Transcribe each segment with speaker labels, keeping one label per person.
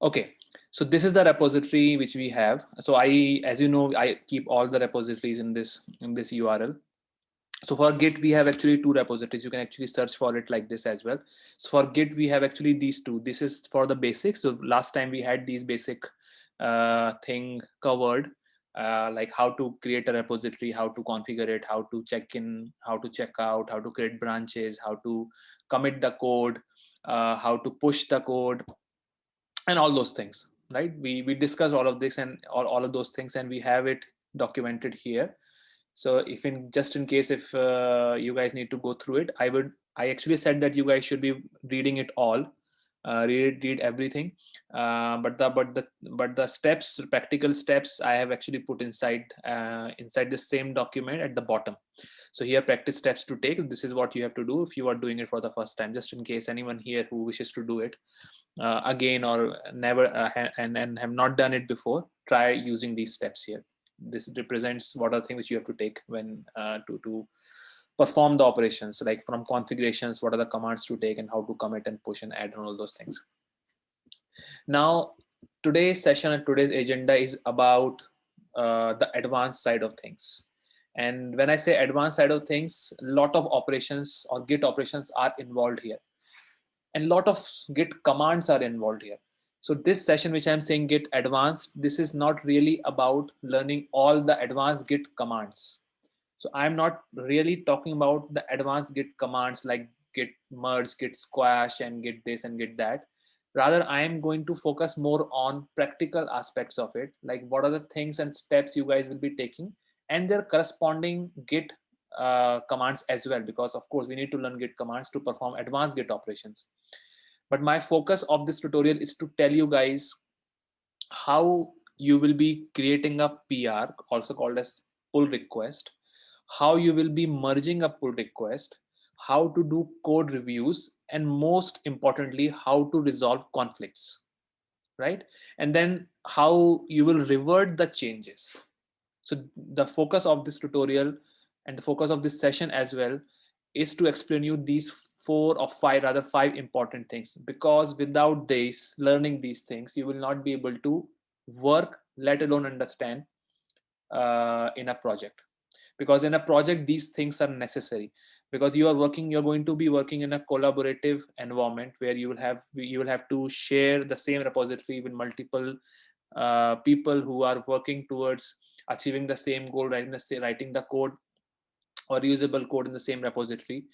Speaker 1: Okay, so this is the repository which we have. So as you know, I keep all the repositories in this URL. So for Git, we have actually two repositories. You can actually search for it like this as well. So for Git, we have actually these two. This is for the basics. So last time we had these basic thing covered, like how to create a repository, how to configure it, how to check in, how to check out, how to create branches, how to commit the code, how to push the code, and all those things. Right? We discuss all of this and all of those things, and we have it documented here. So if in just in case if you guys need to go through it, I actually said that you guys should be reading it all, read everything, but the steps, practical steps, I have actually put inside the same document at the bottom. So here, practice steps to take. This is what you have to do if you are doing it for the first time, just in case anyone here who wishes to do it again or never and have not done it before, try using these steps here. This represents what are things which you have to take when to perform the operations, like from configurations, what are the commands to take and how to commit and push and add and all those things. Now, today's session and today's agenda is about the advanced side of things. And when I say advanced side of things, a lot of operations or Git operations are involved here, and a lot of Git commands are involved here. So this session, which I'm saying Git advanced, this is not really about learning all the advanced Git commands. So I'm not really talking about the advanced Git commands like Git merge, Git squash, and Git this and Git that. Rather, I am going to focus more on practical aspects of it, like what are the things and steps you guys will be taking and their corresponding Git commands as well, because of course we need to learn Git commands to perform advanced Git operations. But my focus of this tutorial is to tell you guys how you will be creating a PR, also called as pull request, how you will be merging a pull request, how to do code reviews, and most importantly, how to resolve conflicts, right? And then how you will revert the changes. So the focus of this tutorial and the focus of this session as well is to explain you these four or five, rather five important things, because without this learning these things, you will not be able to work, let alone understand in a project. Because in a project, these things are necessary, because you're going to be working in a collaborative environment where you will have to share the same repository with multiple people who are working towards achieving the same goal, writing the code or usable code in the same repository.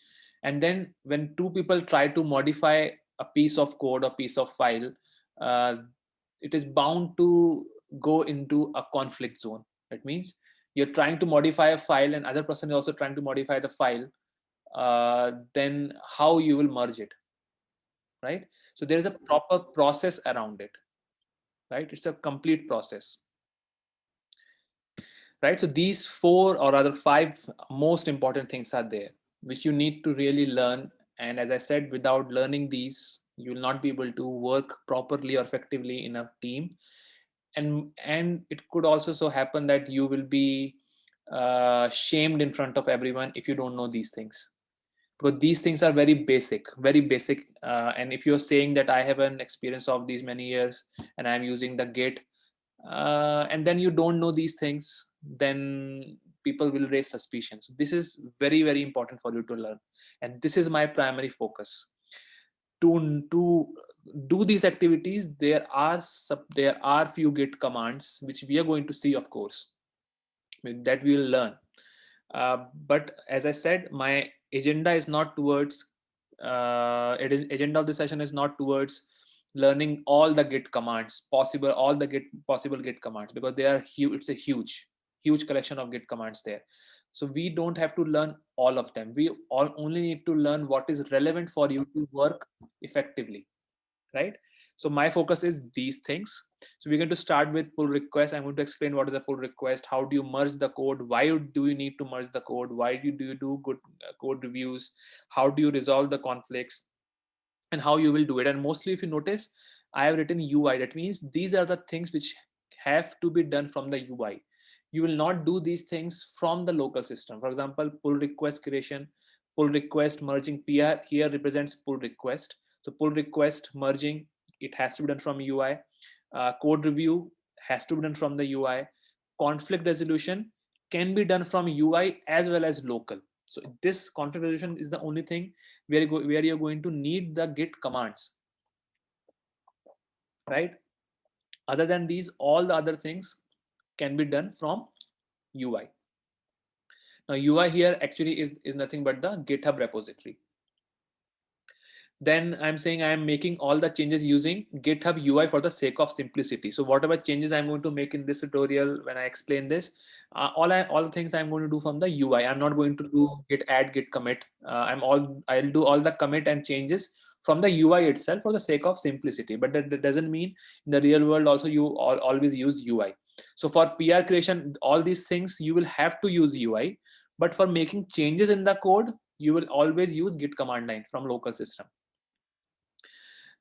Speaker 1: And then when two people try to modify a piece of code or piece of file, uh, it is bound to go into a conflict zone. That means you're trying to modify a file and other person is also trying to modify the file. Then how you will merge it, right? So there is a proper process around it, right? It's a complete process, right? So these four or rather five most important things are there which you need to really learn. And as I said, without learning these, you will not be able to work properly or effectively in a team. And it could also so happen that you will be shamed in front of everyone if you don't know these things, because these things are very basic. And if you're saying that I have an experience of these many years and I'm using the Git, and then you don't know these things, then people will raise suspicions. This is very important for you to learn, and this is my primary focus. To do these activities, there are few Git commands which we are going to see, of course, that we will learn. But as I said, my agenda is not towards agenda of the session is not towards learning all the Git commands possible, all the possible Git commands, because they are huge. It's a huge collection of Git commands there. So we don't have to learn all of them. We all only need to learn what is relevant for you to work effectively, right? So my focus is these things. So we're going to start with pull request. I'm going to explain what is a pull request, how do you merge the code, why do you need to merge the code, why do you do good code reviews, how do you resolve the conflicts, and how you will do it. And mostly, if you notice, I have written UI. That means these are the things which have to be done from the UI. You will not do these things from the local system. For example, pull request creation, pull request merging PR here represents pull request. So pull request merging, it has to be done from UI. Code review has to be done from the UI. Conflict resolution can be done from UI as well as local. So this conflict resolution is the only thing where you're going to need the Git commands, right? Other than these, all the other things can be done from UI. Now UI here actually is nothing but the GitHub repository. Then I'm saying I'm making all the changes using GitHub UI for the sake of simplicity. So whatever changes I'm going to make in this tutorial, when I explain this, all the things I'm going to do from the UI. I'm not going to do git add, git commit. I'll do all the commit and changes from the UI itself for the sake of simplicity. But that doesn't mean in the real world also you always use UI. So for PR creation, all these things you will have to use UI. But for making changes in the code, you will always use git command line from local system.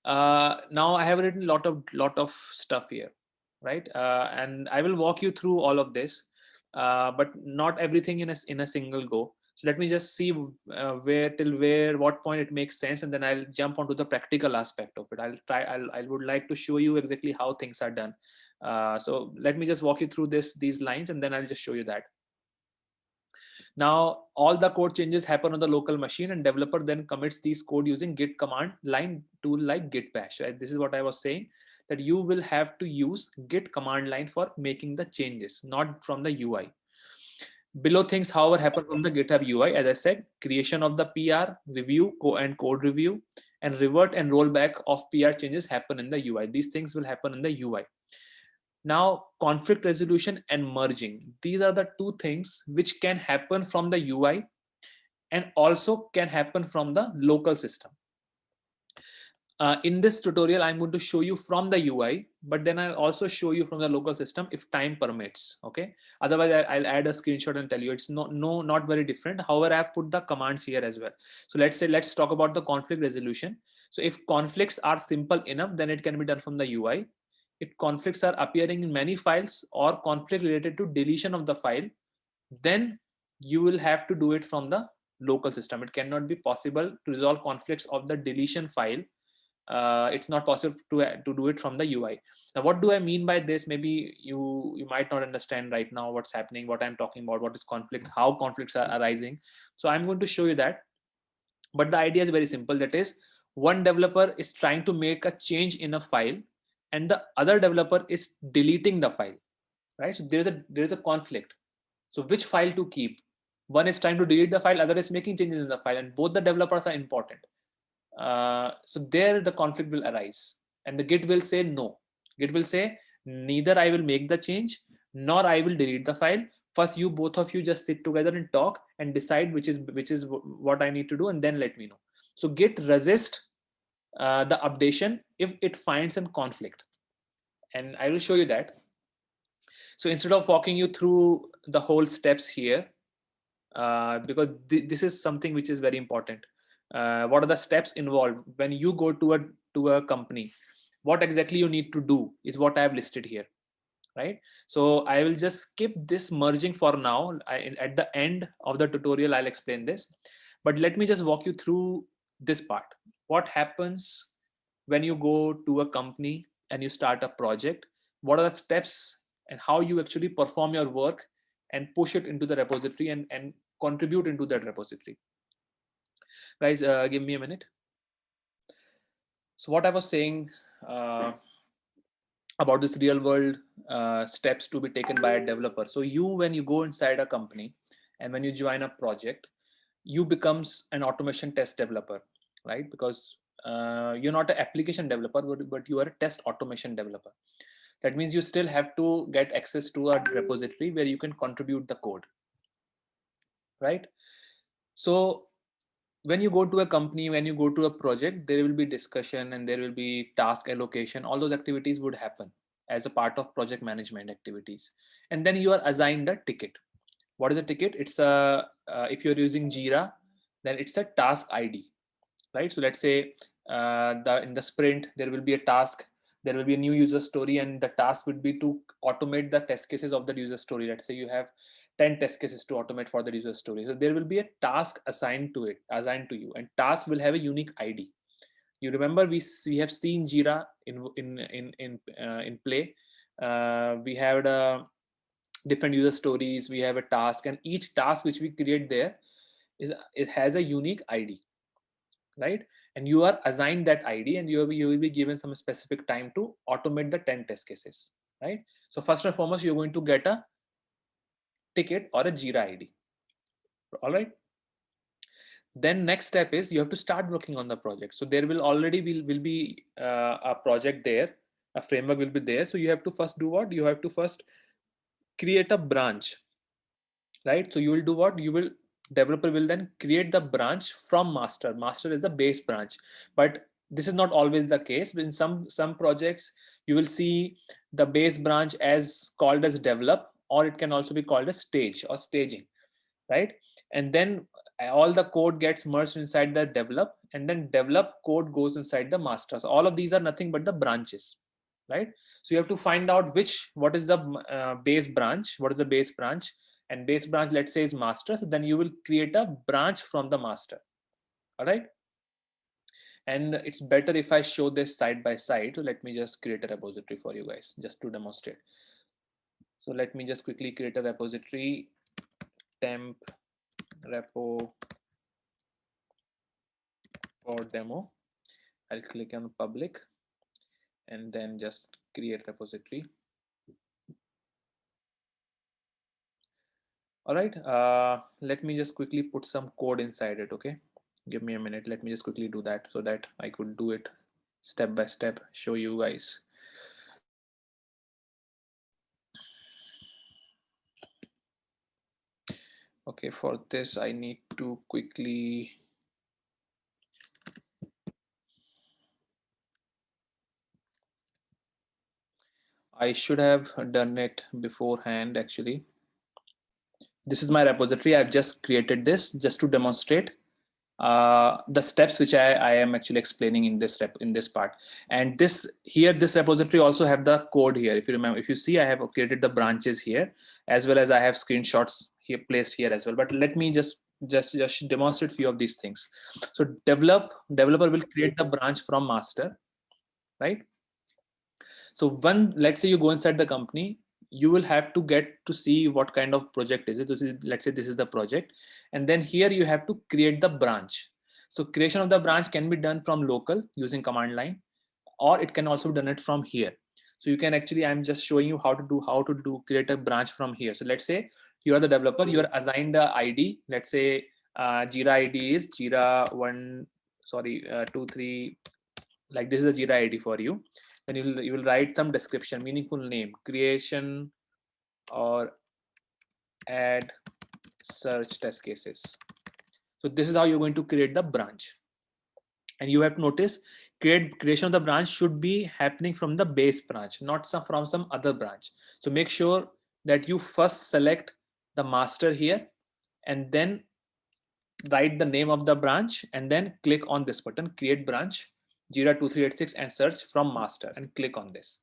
Speaker 1: Now I have written lot of stuff here, right? And I will walk you through all of this, but not everything in a single go. So let me just see what point it makes sense, and then I'll jump onto the practical aspect of it. I would like to show you exactly how things are done. So let me just walk you through these lines, and then I'll just show you that. Now, all the code changes happen on the local machine, and developer then commits these code using Git command line tool like Git Bash. Right? This is what I was saying, that you will have to use Git command line for making the changes, not from the UI. Below things, however, happen from the GitHub UI. As I said, creation of the PR, review, and code review, and revert and rollback of PR changes happen in the UI. These things will happen in the UI. Now, conflict resolution and merging. These are the two things which can happen from the UI and also can happen from the local system. In this tutorial, I'm going to show you from the UI, but then I'll also show you from the local system if time permits. Okay. Otherwise, I'll add a screenshot and tell you it's not very different. However, I've put the commands here as well. So let's talk about the conflict resolution. So if conflicts are simple enough, then it can be done from the UI. If conflicts are appearing in many files or conflict related to deletion of the file, then you will have to do it from the local system. It cannot be possible to resolve conflicts of the deletion file. It's not possible to do it from the UI. Now, what do I mean by this? Maybe you might not understand right now what's happening, what I'm talking about, what is conflict, how conflicts are arising. So I'm going to show you that. But the idea is very simple. That is, one developer is trying to make a change in a file, and the other developer is deleting the file, right? So there is a conflict. So which file to keep? One is trying to delete the file, other is making changes in the file, and both the developers are important. So there the conflict will arise, and the Git will say no. Git will say neither I will make the change nor I will delete the file. First, you both of you just sit together and talk and decide which is what I need to do, and then let me know. So Git resist the updation if it finds a conflict, and I will show you that. So instead of walking you through the whole steps here, because this is something which is very important. What are the steps involved when you go to a company? What exactly you need to do is what I have listed here, right? So I will just skip this merging for now. At the end of the tutorial, I'll explain this. But let me just walk you through this part. What happens when you go to a company and you start a project? What are the steps and how you actually perform your work and push it into the repository and contribute into that repository? Guys, give me a minute. So what I was saying about this real world steps to be taken by a developer. So when you go inside a company and when you join a project, you becomes an automation test developer, right? Because you're not an application developer, but you are a test automation developer. That means you still have to get access to a repository where you can contribute the code, right? So when you go to a company, when you go to a project, there will be discussion and there will be task allocation. All those activities would happen as a part of project management activities. And then you are assigned a ticket. What is a ticket? It's if you're using Jira, then it's a task ID, right? So let's say in the sprint, there will be a task, there will be a new user story, and the task would be to automate the test cases of the user story. Let's say you have 10 test cases to automate for the user story. So there will be a task assigned to you, and task will have a unique ID. You remember we have seen Jira in play. We had different user stories. We have a task, and each task which we create there it has a unique ID, right? And you are assigned that ID, and you will be given some specific time to automate the 10 test cases, right? So first and foremost, you're going to get a ticket or a Jira ID. All right. Then next step is you have to start working on the project. So there will already will be a project there, a framework will be there. So you have to first do what? You have to first create a branch, right? So you will do what? You will developer will then create the branch from master. Master is the base branch, but this is not always the case. In some projects, you will see the base branch as called as develop, or it can also be called as stage or staging, right? And then all the code gets merged inside the develop, and then develop code goes inside the master. So all of these are nothing but the branches, right? So you have to find out what is the base branch, what is the base branch, and base branch, let's say, is master. So then you will create a branch from the master. All right. And it's better if I show this side by side. So let me just create a repository for you guys just to demonstrate. So let me just quickly create a repository, temp repo for demo. I'll click on public and then just create repository. All right, let me just quickly put some code inside it. Okay, give me a minute. Let me just quickly do that so that I could do it step by step, show you guys. Okay, for this I need to quickly I should have done it beforehand actually. This is my repository. I've just created this just to demonstrate the steps which I am actually explaining in this part. And this repository also have the code here. If you remember, if you see, I have created the branches here, as well as I have screenshots here placed here as well. But let me just demonstrate few of these things. So developer will create the branch from master, right? So let's say you go inside the company, you will have to get to see what kind of project is it. Let's say this is the project, and then here you have to create the branch. So creation of the branch can be done from local using command line, or it can also be done it from here. So you can actually, I'm just showing you how to do create a branch from here. So let's say you are the developer, you are assigned the ID. Let's say Jira ID is Jira 23, like this is the Jira ID for you. Then you will write some description, meaningful name, creation or add search test cases. So this is how you're going to create the branch. And you have to notice creation of the branch should be happening from the base branch, not from some other branch. So make sure that you first select the master here and then write the name of the branch and then click on this button, create branch Jira 2386, and search from master and click on this.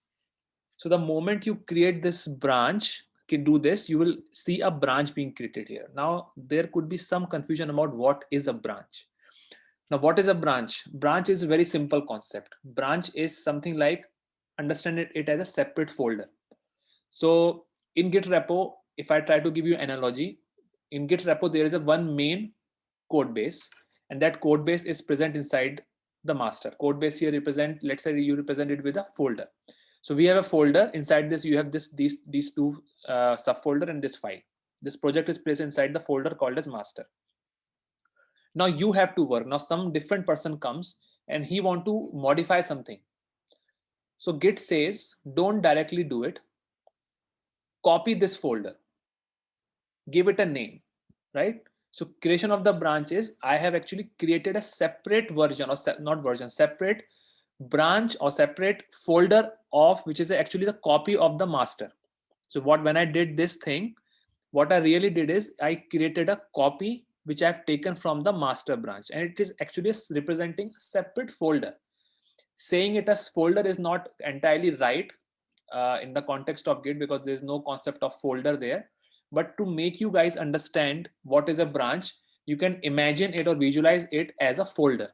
Speaker 1: So the moment you create this branch, can do this, you will see a branch being created here. Now there could be some confusion about what is a branch. Now what is a branch? Branch is a very simple concept. Branch is something like, understand it as a separate folder. So in Git repo, if I try to give you an analogy, in Git repo there is a one main code base, and that code base is present inside the master. Code base here represent, let's say you represent it with a folder. So we have a folder. Inside this you have these two subfolder and this file. This project is placed inside the folder called as master. Now you have to work. Now some different person comes and he want to modify something. So Git says don't directly do it. Copy this folder, give it a name, right? So creation of the branch is, I have actually created a separate version, or not version, separate branch or separate folder of which is actually the copy of the master. So when I did this thing, what I really did is I created a copy which I've taken from the master branch, and it is actually representing a separate folder. Saying it as folder is not entirely right in the context of Git, because there's no concept of folder there. But to make you guys understand what is a branch, you can imagine it or visualize it as a folder.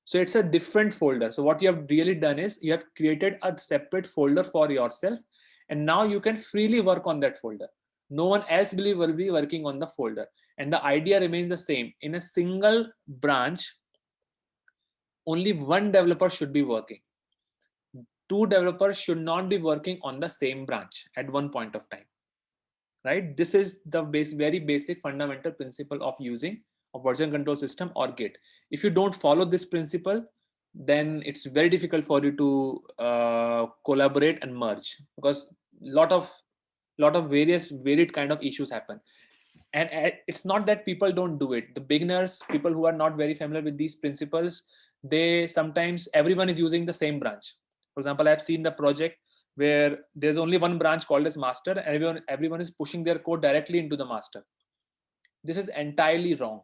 Speaker 1: So it's a different folder. So what you have really done is you have created a separate folder for yourself, and now you can freely work on that folder. No one else will be working on the folder, and the idea remains the same. In a single branch, only one developer should be working. Two developers should not be working on the same branch at one point of time, right? This is the very basic fundamental principle of using a version control system or Git. If you don't follow this principle, then it's very difficult for you to collaborate and merge, because lot of varied kind of issues happen. And it's not that people don't do it. The beginners, people who are not very familiar with these principles, they sometimes, everyone is using the same branch. For example, I've seen the project where there's only one branch called as master, and everyone is pushing their code directly into the master. This is entirely wrong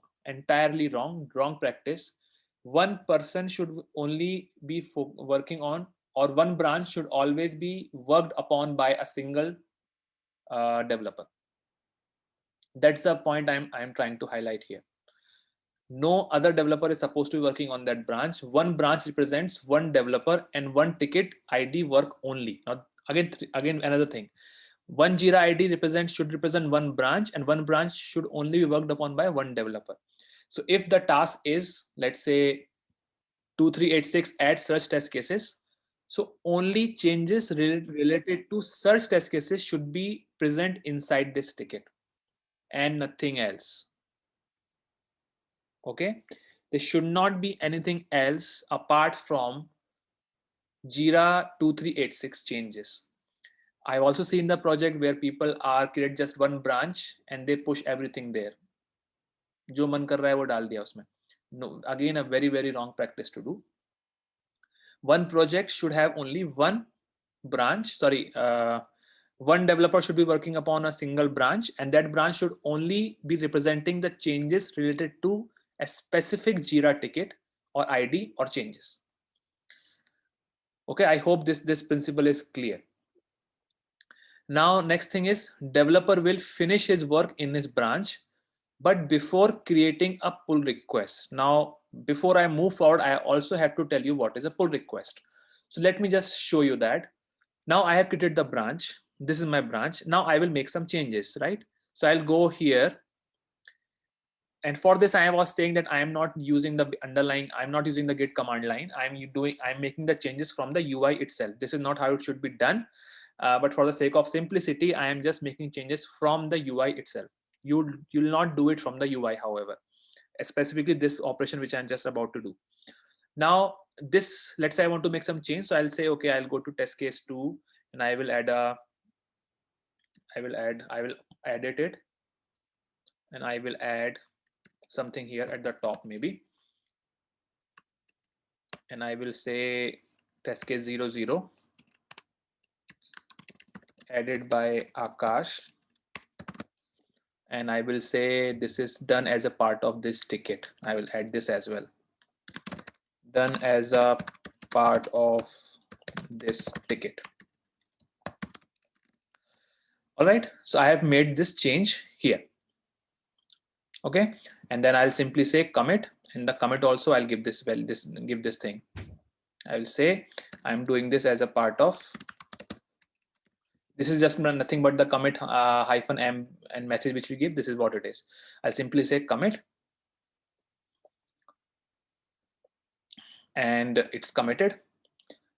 Speaker 1: practice. One person should only be working on, or one branch should always be worked upon by a single developer. That's the point I'm trying to highlight here. No other developer is supposed to be working on that branch. One branch represents one developer, and one ticket ID work only. Now again another thing, one Jira ID should represent one branch, and one branch should only be worked upon by one developer. So if the task is, let's say, 2386 add search test cases, so only changes related to search test cases should be present inside this ticket and nothing else. Okay, there should not be anything else apart from Jira 2386 changes. I've also seen the project where people are create just one branch and they push everything there. जो मन कर रहा है वो डाल दिया उसमें. No, again a very wrong practice to do. One project should have only one branch. One developer should be working upon a single branch, and that branch should only be representing the changes related to a specific Jira ticket or ID or changes. Okay, I hope this principle is clear. Now next thing is, developer will finish his work in his branch, but before creating a pull request. Now before I move forward, I also have to tell you what is a pull request. So let me just show you that. Now I have created the branch. This is my branch. Now I will make some changes, right? So I'll go here, and for this I was saying that I am not using the underlying, I'm not using the git command line. I'm making the changes from the UI itself. This is not how it should be done, but for the sake of simplicity, I am just making changes from the UI itself. You'll not do it from the UI, however, specifically this operation which I'm just about to do. Now this, let's say I want to make some change, so I'll say, okay, I'll go to test case 2, and I will edit it, and I will add something here at the top maybe, and I will say test case 00 added by Akash, and I will say this is done as a part of this ticket. I will add this as well, done as a part of this ticket. All right, so I have made this change here. Okay, and then I'll simply say commit, and the commit also I'll give this give this thing. I will say I'm doing this as a part of, this is just nothing but the commit -m and message which we give. This is what it is. I'll simply say commit, and it's committed,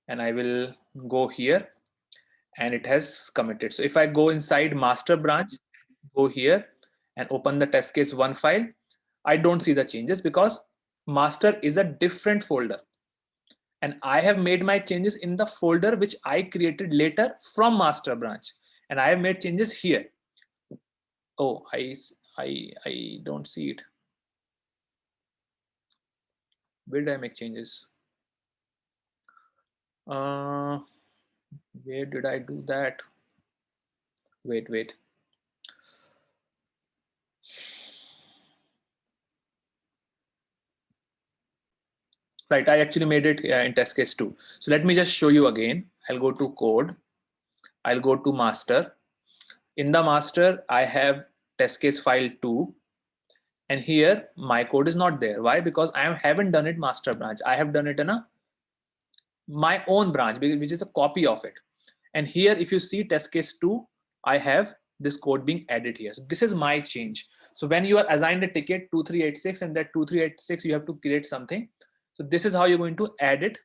Speaker 1: and I will go here, and it has committed. So if I go inside master branch, go here and open the test case 1 file, I don't see the changes because master is a different folder, and I have made my changes in the folder which I created later from master branch, and I have made changes here. Oh, I don't see it. Where did I make changes? Where did I do that? Wait. Right, I actually made it in test case 2. So let me just show you again. I'll go to code. I'll go to master. In the master, I have test case file 2. And here my code is not there. Why? Because I haven't done it master branch. I have done it in my own branch, which is a copy of it. And here, if you see test case 2, I have this code being added here. So this is my change. So when you are assigned a ticket 2386, and that 2386 you have to create something. So this is how you're going to add it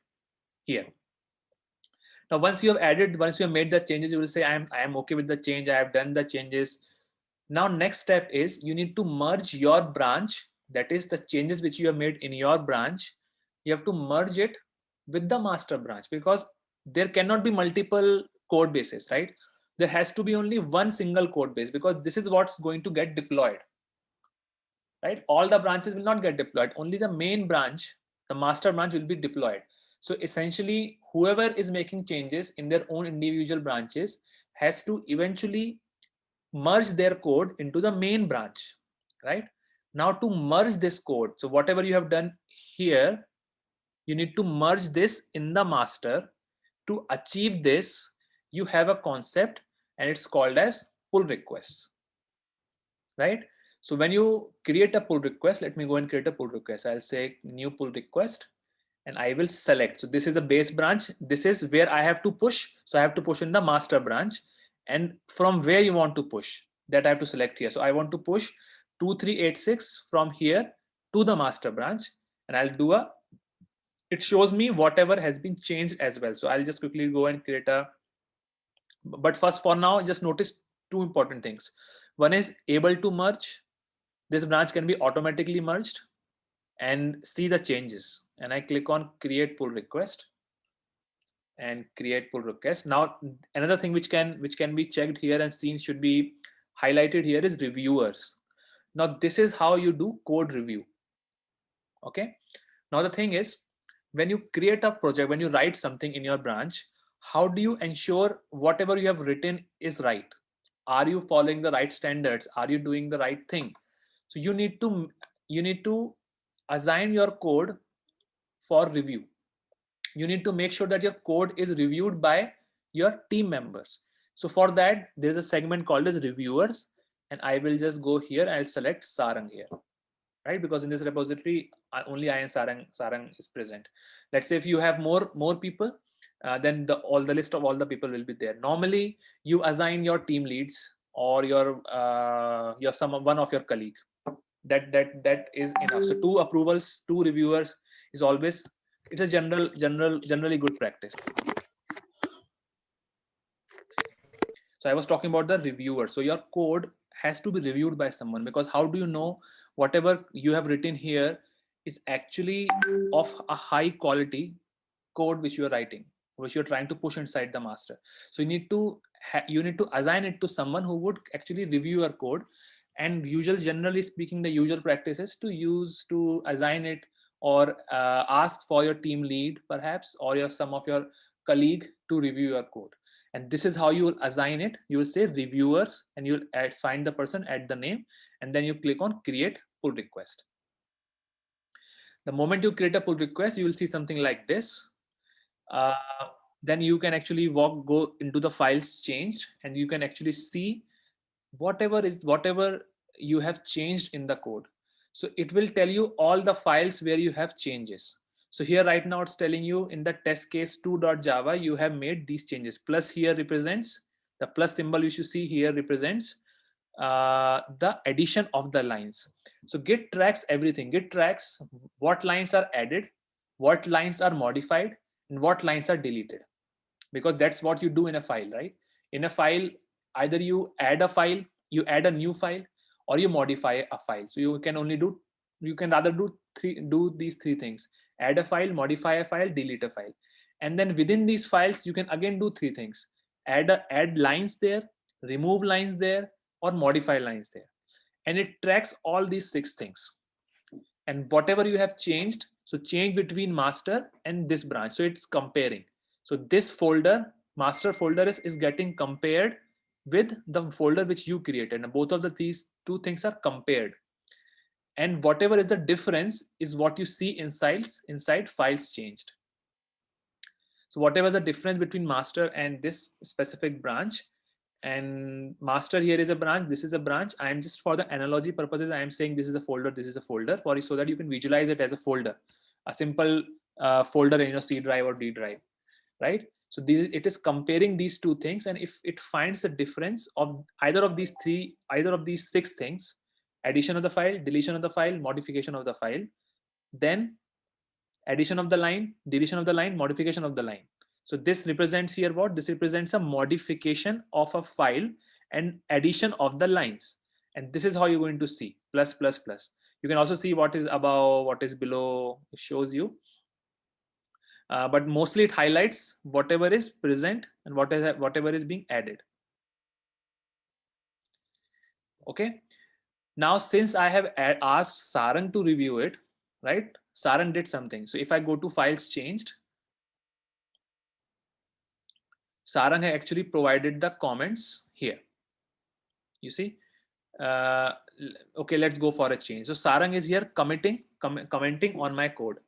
Speaker 1: here. Now, once you have made the changes, you will say, I am okay with the change. I have done the changes. Now, next step is you need to merge your branch. That is the changes which you have made in your branch. You have to merge it with the master branch, because there cannot be multiple code bases, right? There has to be only one single code base, because this is what's going to get deployed, right? All the branches will not get deployed. Only the main branch, the master branch, will be deployed. So essentially, whoever is making changes in their own individual branches has to eventually merge their code into the main branch, right? Now, to merge this code, so whatever you have done here, you need to merge this in the master. To achieve this, you have a concept, and it's called as pull requests, right? So when you create a pull request, let me go and create a pull request. I'll say new pull request, and I will select. So this is a base branch. This is where I have to push. So I have to push in the master branch, and from where you want to push, that I have to select here. So I want to push 2386 from here to the master branch, and I'll do a, it shows me whatever has been changed as well. So I'll just quickly go and create a, but first, for now, just notice two important things. One is able to merge. This branch can be automatically merged, and see the changes. And I click on create pull request and create pull request. Now, another thing which can be checked here and seen, should be highlighted here, is reviewers. Now, this is how you do code review. Okay. Now, the thing is, when you create a project, when you write something in your branch, how do you ensure whatever you have written is right? Are you following the right standards? Are you doing the right thing? So you need to assign your code for review. You need to make sure that your code is reviewed by your team members. So for that, there's a segment called as reviewers, and I will just go here. I'll select Sarang here, right? Because in this repository, only I and Sarang is present. Let's say if you have more people, then all the list of all the people will be there. Normally, you assign your team leads or your one of your colleague. That is enough. So 2 approvals, 2 reviewers is always, it's a generally good practice. So I was talking about the reviewer. So your code has to be reviewed by someone, because how do you know whatever you have written here is actually of a high quality code which you are writing, which you're trying to push inside the master? So you need to assign it to someone who would actually review your code. And generally speaking, the usual practice is to assign it, or ask for your team lead perhaps, or some of your colleague to review your code. And this is how you will assign it. You will say reviewers, and you'll find the person, add the name, and then you click on create pull request. The moment you create a pull request, you will see something like this. Then you can actually go into the files changed, and you can actually see whatever you have changed in the code. So it will tell you all the files where you have changes. So here right now it's telling you in the test case 2.java you have made these changes. Plus here represents, the plus symbol you should see here represents the addition of the lines. So Git tracks everything. Git tracks what lines are added, what lines are modified, and what lines are deleted, because that's what you do in a file, right? In a file, either you add a new file, or you modify a file. So you can rather do these 3 things: add a file, modify a file, delete a file. And then within these files you can again do 3 things: add lines there, remove lines there, or modify lines there. And it tracks all these 6 things. And whatever you have changed, so change between master and this branch, so it's comparing. So this folder, master folder, is getting compared with the folder which you created, and both of these 2 things are compared. And whatever is the difference is what you see inside files changed. So whatever is the difference between master and this specific branch, and master here is a branch, this is a branch. I am just, for the analogy purposes, I am saying this is a folder, this is a folder, for so that you can visualize it as a folder, a simple folder in your C drive or D drive, right? So it is comparing these two things, and if it finds the difference of either of these six things, addition of the file, deletion of the file, modification of the file, then addition of the line, deletion of the line, modification of the line. So this represents here what? This represents a modification of a file and addition of the lines. And this is how you're going to see plus, plus, plus. You can also see what is above, what is below, it shows you. But mostly it highlights whatever is present and whatever is being added. Okay. Now, since I have asked Sarang to review it, right? Sarang did something. So if I go to files changed, Sarang has actually provided the comments here. You see? Okay, let's go for a change. So Sarang is here commenting on my code,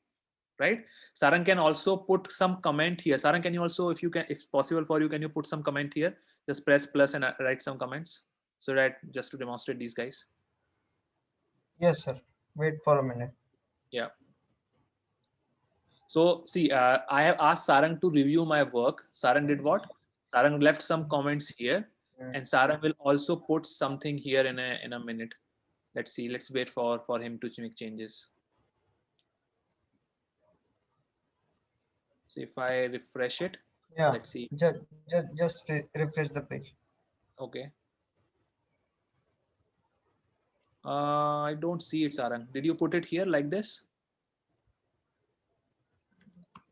Speaker 1: right? Sarang can also put some comment here. Sarang, can you also, if it's possible for you, can you put some comment here? Just press plus and write some comments, so that just to demonstrate these guys.
Speaker 2: Yes, sir. Wait for a minute.
Speaker 1: Yeah. So see, I have asked Sarang to review my work. Sarang did what? Sarang left some comments here, and Sarang will also put something here in a minute. Let's see. Let's wait for him to make changes. So if I refresh it,
Speaker 2: yeah,
Speaker 1: let's see.
Speaker 2: Just refresh the page.
Speaker 1: Okay. I don't see it, Sarang. Did you put it here like this?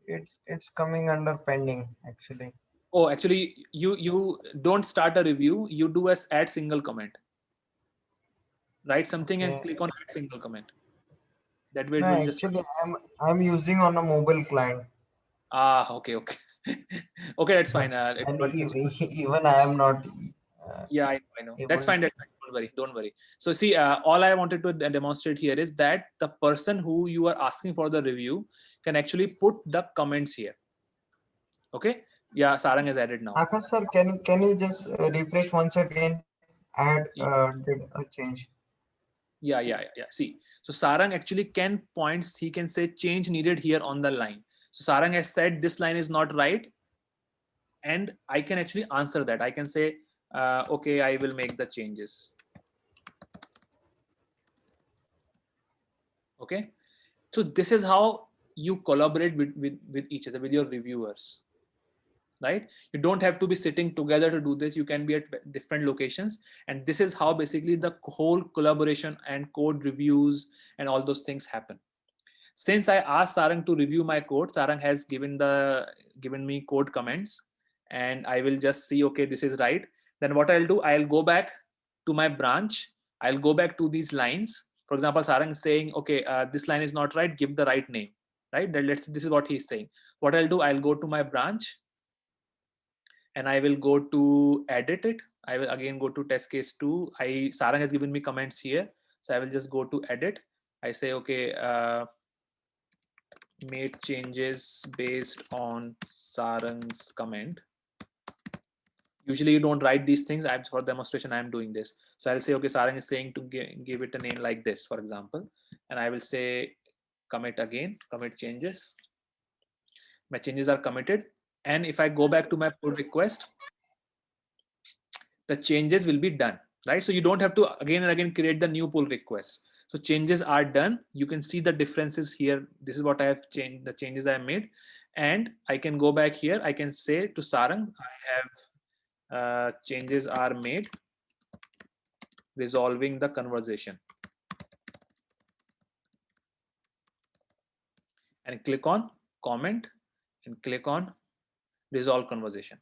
Speaker 2: It's coming under pending actually.
Speaker 1: Oh, actually, you don't start a review. You do as add single comment. Write something and click on add single comment. That way it will just.
Speaker 2: Actually, I'm using on a mobile client.
Speaker 1: Okay. Okay, that's fine.
Speaker 2: And even I am not.
Speaker 1: Yeah, I know. That's fine. Don't worry. So see, all I wanted to demonstrate here is that the person who you are asking for the review can actually put the comments here. Okay. Yeah, Sarang has added now.
Speaker 2: Akash sir, can you just refresh once again? Add did a change.
Speaker 1: Yeah. See, so Sarang actually can points. He can say change needed here on the line. So Sarang has said this line is not right, and I can actually answer that. I can say, okay, I will make the changes. Okay, so this is how you collaborate with each other, with your reviewers, right? You don't have to be sitting together to do this. You can be at different locations, and this is how basically the whole collaboration and code reviews and all those things happen. Since I asked Sarang to review my code, Sarang has given me code comments, and I will just see, okay, this is right. Then what I'll do, I'll go back to my branch. I'll go back to these lines. For example, Sarang is saying, okay, this line is not right. Give the right name, right? This is what he's saying. What I'll do, I'll go to my branch, and I will go to edit it. I will again go to test case 2. Sarang has given me comments here, so I will just go to edit. I say, okay, made changes based on Sarang's comment. Usually you don't write these things. For demonstration, I'm doing this. So I'll say, okay, Sarang is saying to give it a name like this, for example, and I will say commit again, commit changes. My changes are committed, and if I go back to my pull request, the changes will be done, right? So you don't have to again and again create the new pull request. So changes are done. You can see the differences here. This is what I have changed, the changes I have made, and I can go back here. I can say to Sarang, I have changes are made, resolving the conversation, and click on comment and click on resolve conversation.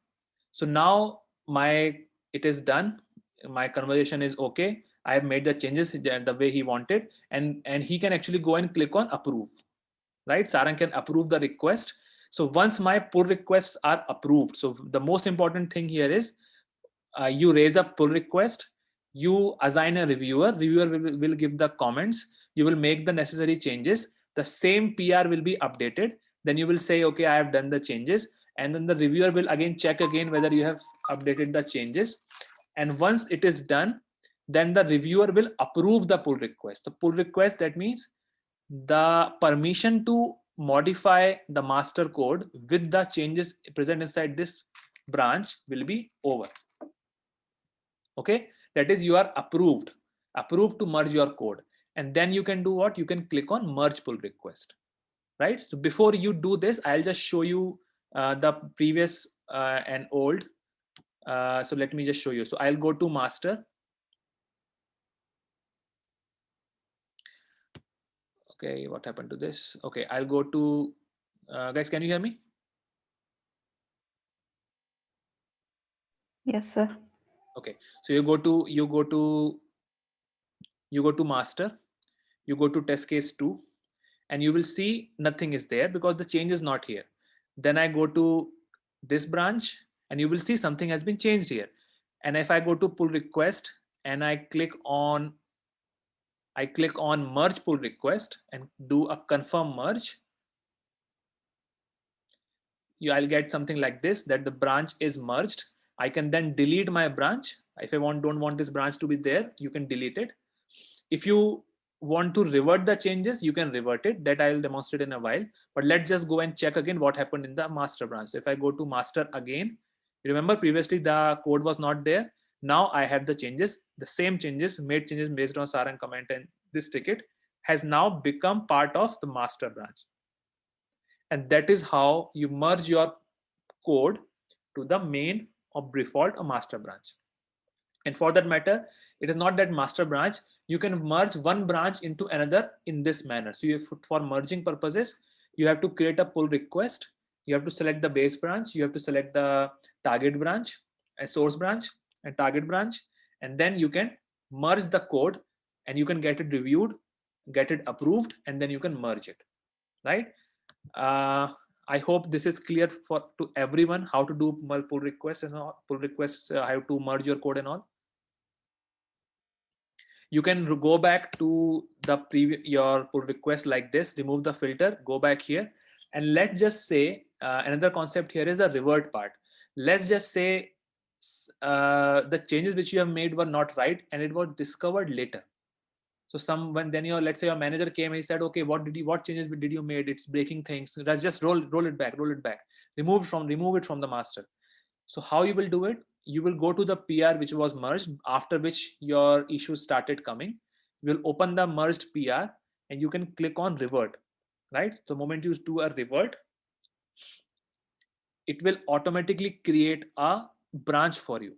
Speaker 1: So now it is done. My conversation is okay. I have made the changes the way he wanted, and he can actually go and click on approve, right? Sarang can approve the request. So once my pull requests are approved, so the most important thing here is you raise a pull request, you assign a reviewer will give the comments, you will make the necessary changes, the same PR will be updated, then you will say, okay, I have done the changes, and then the reviewer will again check again whether you have updated the changes. And once it is done, then the reviewer will approve the pull request. The pull request, that means the permission to modify the master code with the changes present inside this branch will be over. Okay, that is, you are approved to merge your code. And then you can do what? You can click on merge pull request, right? So before you do this, I'll just show you the previous and old. So let me just show you. So I'll go to master. Okay, what happened to this? Okay, I'll go to guys, can you hear me?
Speaker 3: Yes, sir.
Speaker 1: Okay, so you go to master, you go to test case 2, and you will see nothing is there because the change is not here. Then I go to this branch and you will see something has been changed here. And if I go to pull request and I click on merge pull request and do a confirm merge, I'll get something like this, that the branch is merged. I can then delete my branch. If I don't want this branch to be there, you can delete it. If you want to revert the changes, you can revert it. That I will demonstrate in a while. But let's just go and check again what happened in the master branch. So if I go to master again, remember previously the code was not there. Now I have the changes, the same changes, made changes based on Sarang comment, and this ticket has now become part of the master branch. And that is how you merge your code to the main or default or master branch. And for that matter, it is not that master branch, you can merge one branch into another in this manner. So for merging purposes, you have to create a pull request, you have to select the base branch, you have to select the target branch, a source branch and target branch, and then you can merge the code and you can get it reviewed, get it approved, and then you can merge it, right? I hope this is clear to everyone how to do pull requests and all, pull requests, how to merge your code and all. You can go back to the previous your pull request like this, remove the filter, go back here, and let's just say another concept here is the revert part. Let's just say the changes which you have made were not right and it was discovered later. So then let's say your manager came and he said, okay, what changes did you made? It's breaking things. Let's just roll it back, remove it from the master. So how you will do it? You will go to the PR which was merged, after which your issues started coming. You will open the merged PR and you can click on revert, right? The moment you do a revert, it will automatically create a branch for you.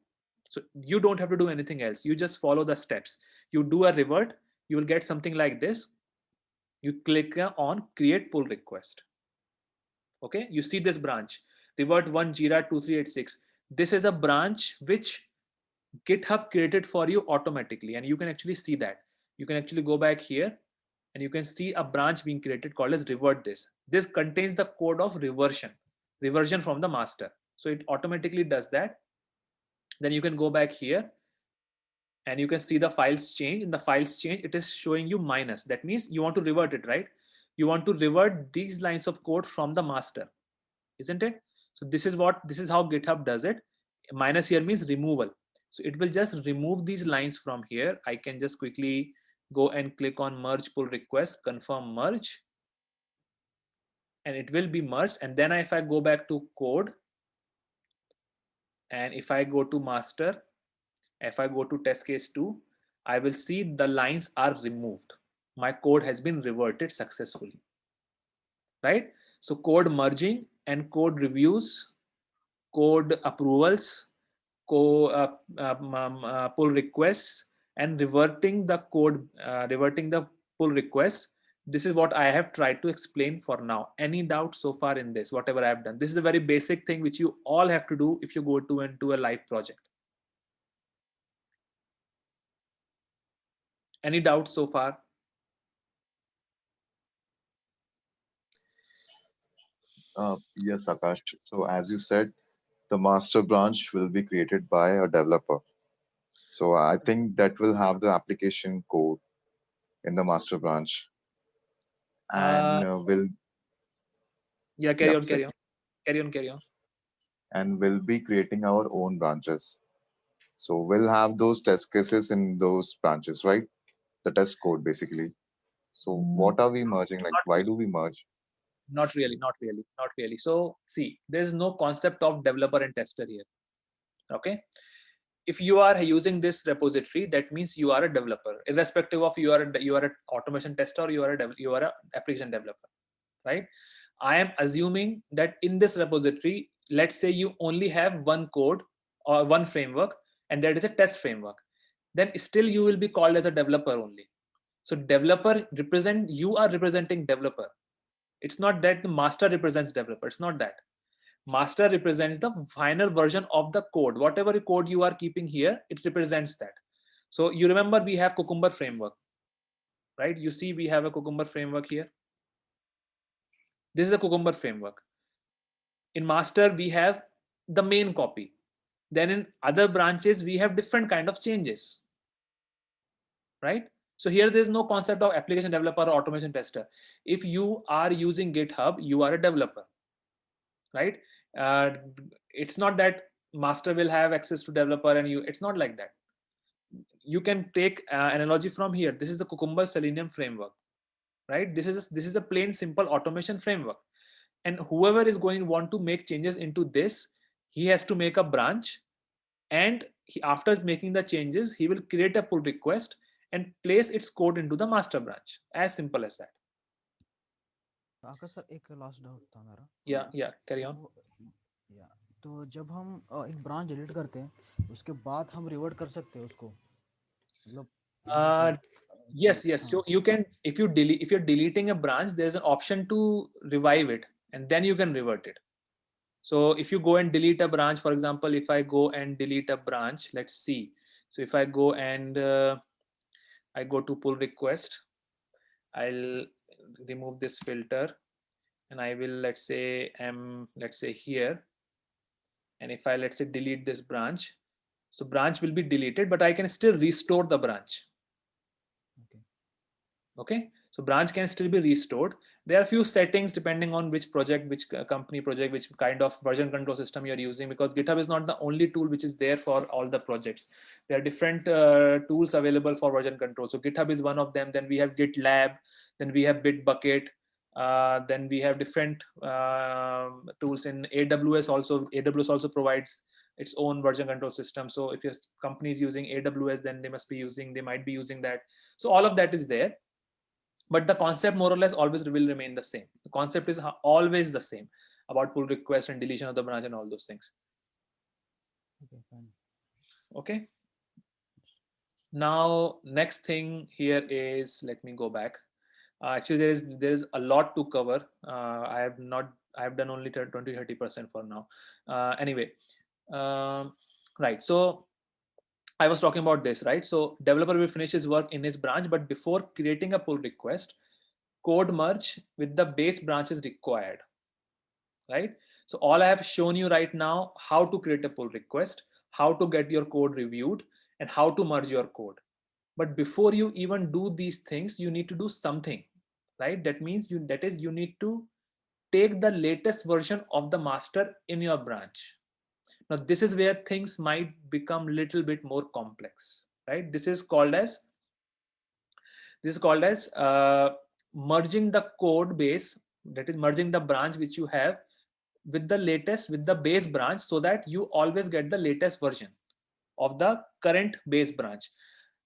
Speaker 1: So you don't have to do anything else. You just follow the steps. You do a revert, you will get something like this. You click on create pull request. Okay, you see this branch, revert 1 Jira 2386. This is a branch which GitHub created for you automatically, and you can actually see that. You can actually go back here and you can see a branch being created called as revert this. This contains the code of reversion from the master. So it automatically does that. Then you can go back here and you can see the files change. In the files change, it is showing you minus. That means you want to revert it, right? You want to revert these lines of code from the master, isn't it? So this is how GitHub does it. Minus here means removal. So it will just remove these lines from here. I can just quickly go and click on merge pull request, confirm merge, and it will be merged. And then if I go back to code, and if I go to master, if I go to test case 2, I will see the lines are removed. My code has been reverted successfully, right? So code merging and code reviews, code approvals, pull requests, and reverting the pull request. This is what I have tried to explain for now. Any doubt so far in this, whatever I have done? This is a very basic thing which you all have to do if you go into a live project. Any doubts so far?
Speaker 4: Yes, Akash. So as you said, the master branch will be created by a developer. So I think that will have the application code in the master branch, and will
Speaker 1: Yeah, carry on.
Speaker 4: and will be creating our own branches. So we'll have those test cases in those branches, right? The test code basically. So what are we merging? Like,
Speaker 1: Not
Speaker 4: why
Speaker 1: really.
Speaker 4: do we merge?
Speaker 1: Not really, not really, not really. So see, there's no concept of developer and tester here. Okay. If you are using this repository, that means you are a developer, irrespective of you are an automation tester or you are a application developer, right? I am assuming that in this repository, let's say you only have one code or one framework, and that is a test framework. Then still you will be called as a developer only. So developer represent, you are representing developer. It's not that the master represents developer. It's not that. Master represents the final version of the code. Whatever code you are keeping here, it represents that. So you remember we have Cucumber framework, right? You see we have a Cucumber framework here. This is a Cucumber framework. In master, we have the main copy. Then in other branches, we have different kind of changes, right? So here there's no concept of application developer or automation tester. If you are using GitHub, you are a developer, right? It's not that master will have access to developer and you, it's not like that. You can take analogy from here. This is the Cucumber Selenium framework, right? This is a plain simple automation framework, and whoever is going to want to make changes into this, he has to make a branch, and after making the changes, he will create a pull request and place its code into the master branch. As simple as that.
Speaker 3: Akash sir एक last doubt था मेरा
Speaker 1: Yeah, carry on.
Speaker 3: या तो जब हम एक branch delete करते हैं उसके बाद हम रिवर्ट कर सकते हैं उसको मतलब
Speaker 1: Yes. So you can, if you're deleting a branch, there's an option to revive it, and then you can revert it. So if you go and delete a branch, for example, if I go and delete a branch, let's see. So if I go and I go to pull request, I'll remove this filter, and I will, let's say here, and if I, let's say, delete this branch, so branch will be deleted, but I can still restore the branch. Okay, so branch can still be restored. There are a few settings depending on which project, which company project, which kind of version control system you're using, because GitHub is not the only tool which is there for all the projects. There are different tools available for version control. So GitHub is one of them. Then we have GitLab, then we have Bitbucket, then we have different tools in AWS also. AWS also provides its own version control system. So if your company is using AWS, then they might be using that. So all of that is there. But the concept more or less always will remain the same. The concept is always the same about pull request and deletion of the branch and all those things.
Speaker 3: Okay, fine.
Speaker 1: Okay. Now, next thing here is, let me go back. Actually, there is a lot to cover. I have done only 20-30% for now. Anyway, right. So I was talking about this, right? So developer will finish his work in his branch, but before creating a pull request, code merge with the base branch is required, right? So all I have shown you right now, how to create a pull request, how to get your code reviewed, and how to merge your code. But before you even do these things, you need to do something, right? That means you need to take the latest version of the master in your branch. Now, this is where things might become a little bit more complex, right? This is called as merging the code base, that is merging the branch which you have with the base branch, so that you always get the latest version of the current base branch.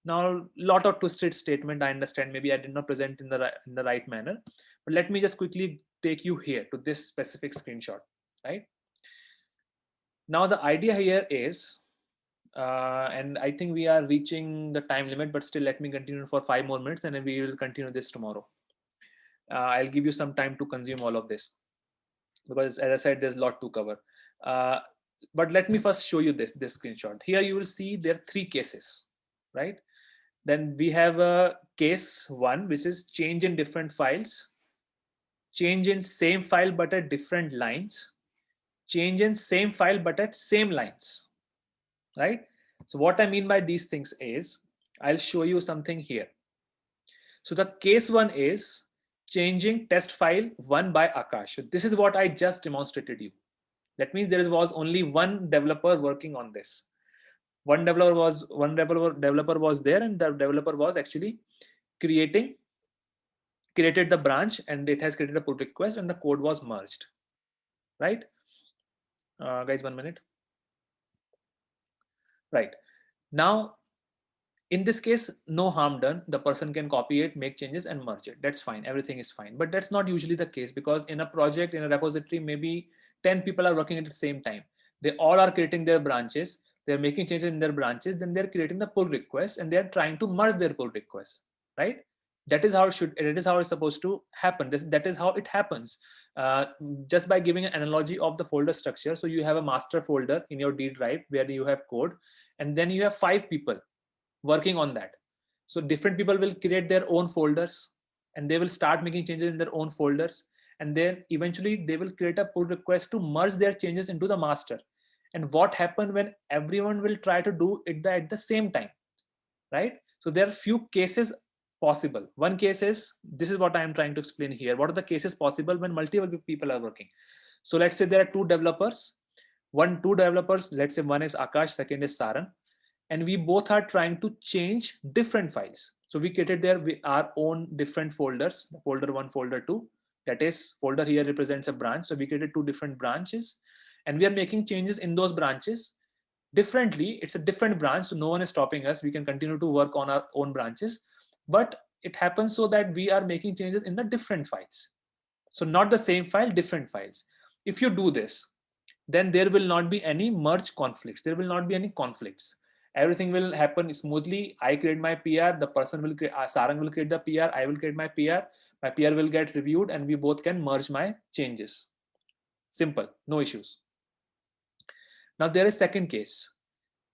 Speaker 1: Now, lot of twisted statement, I understand. Maybe I did not present in the right manner, but let me just quickly take you here to this specific screenshot, right? Now the idea here is, and I think we are reaching the time limit, but still let me continue for 5 more minutes and then we will continue this tomorrow. I'll give you some time to consume all of this, because as I said, there's a lot to cover. But let me first show you this screenshot. Here you will see there are 3 cases, right? Then we have a case 1, which is change in different files, change in same file but at different lines, change in same file but at same lines, right? So what I mean by these things is, I'll show you something here. So the case 1 is changing test file 1 by Akash. So this is what I just demonstrated you. That means there was only one developer working on this. one developer was there, and the developer was actually created the branch, and it has created a pull request, and the code was merged, right? Guys, 1 minute. Right now, in this case, no harm done. The person can copy it, make changes, and merge it. That's fine. Everything is fine. But that's not usually the case, because in a project, in a repository, maybe 10 people are working at the same time. They all are creating their branches. They're making changes in their branches. Then they're creating the pull request, and they're trying to merge their pull requests, right? That is how it should. That is how it's supposed to happen. That is how it happens. Just by giving an analogy of the folder structure. So you have a master folder in your D drive where you have code, and then you have 5 people working on that. So different people will create their own folders, and they will start making changes in their own folders, and then eventually they will create a pull request to merge their changes into the master. And what happens when everyone will try to do it at the same time, right? So there are few cases possible. One case is, this is what I am trying to explain here. What are the cases possible when multiple people are working? So let's say there are two developers, let's say one is Akash, second is Sarang, and we both are trying to change different files. So we created our own different folders, folder 1, folder 2. That is, folder here represents a branch. So we created 2 different branches, and we are making changes in those branches differently. It's a different branch, so no one is stopping us. We can continue to work on our own branches, but it happens so that we are making changes in the different files. So not the same file, different files. If you do this, then there will not be any merge conflicts. There will not be any conflicts. Everything will happen smoothly. I create my PR, the person will create, Sarang will create the PR, I will create my PR will get reviewed, and we both can merge my changes. Simple, no issues. Now there is second case,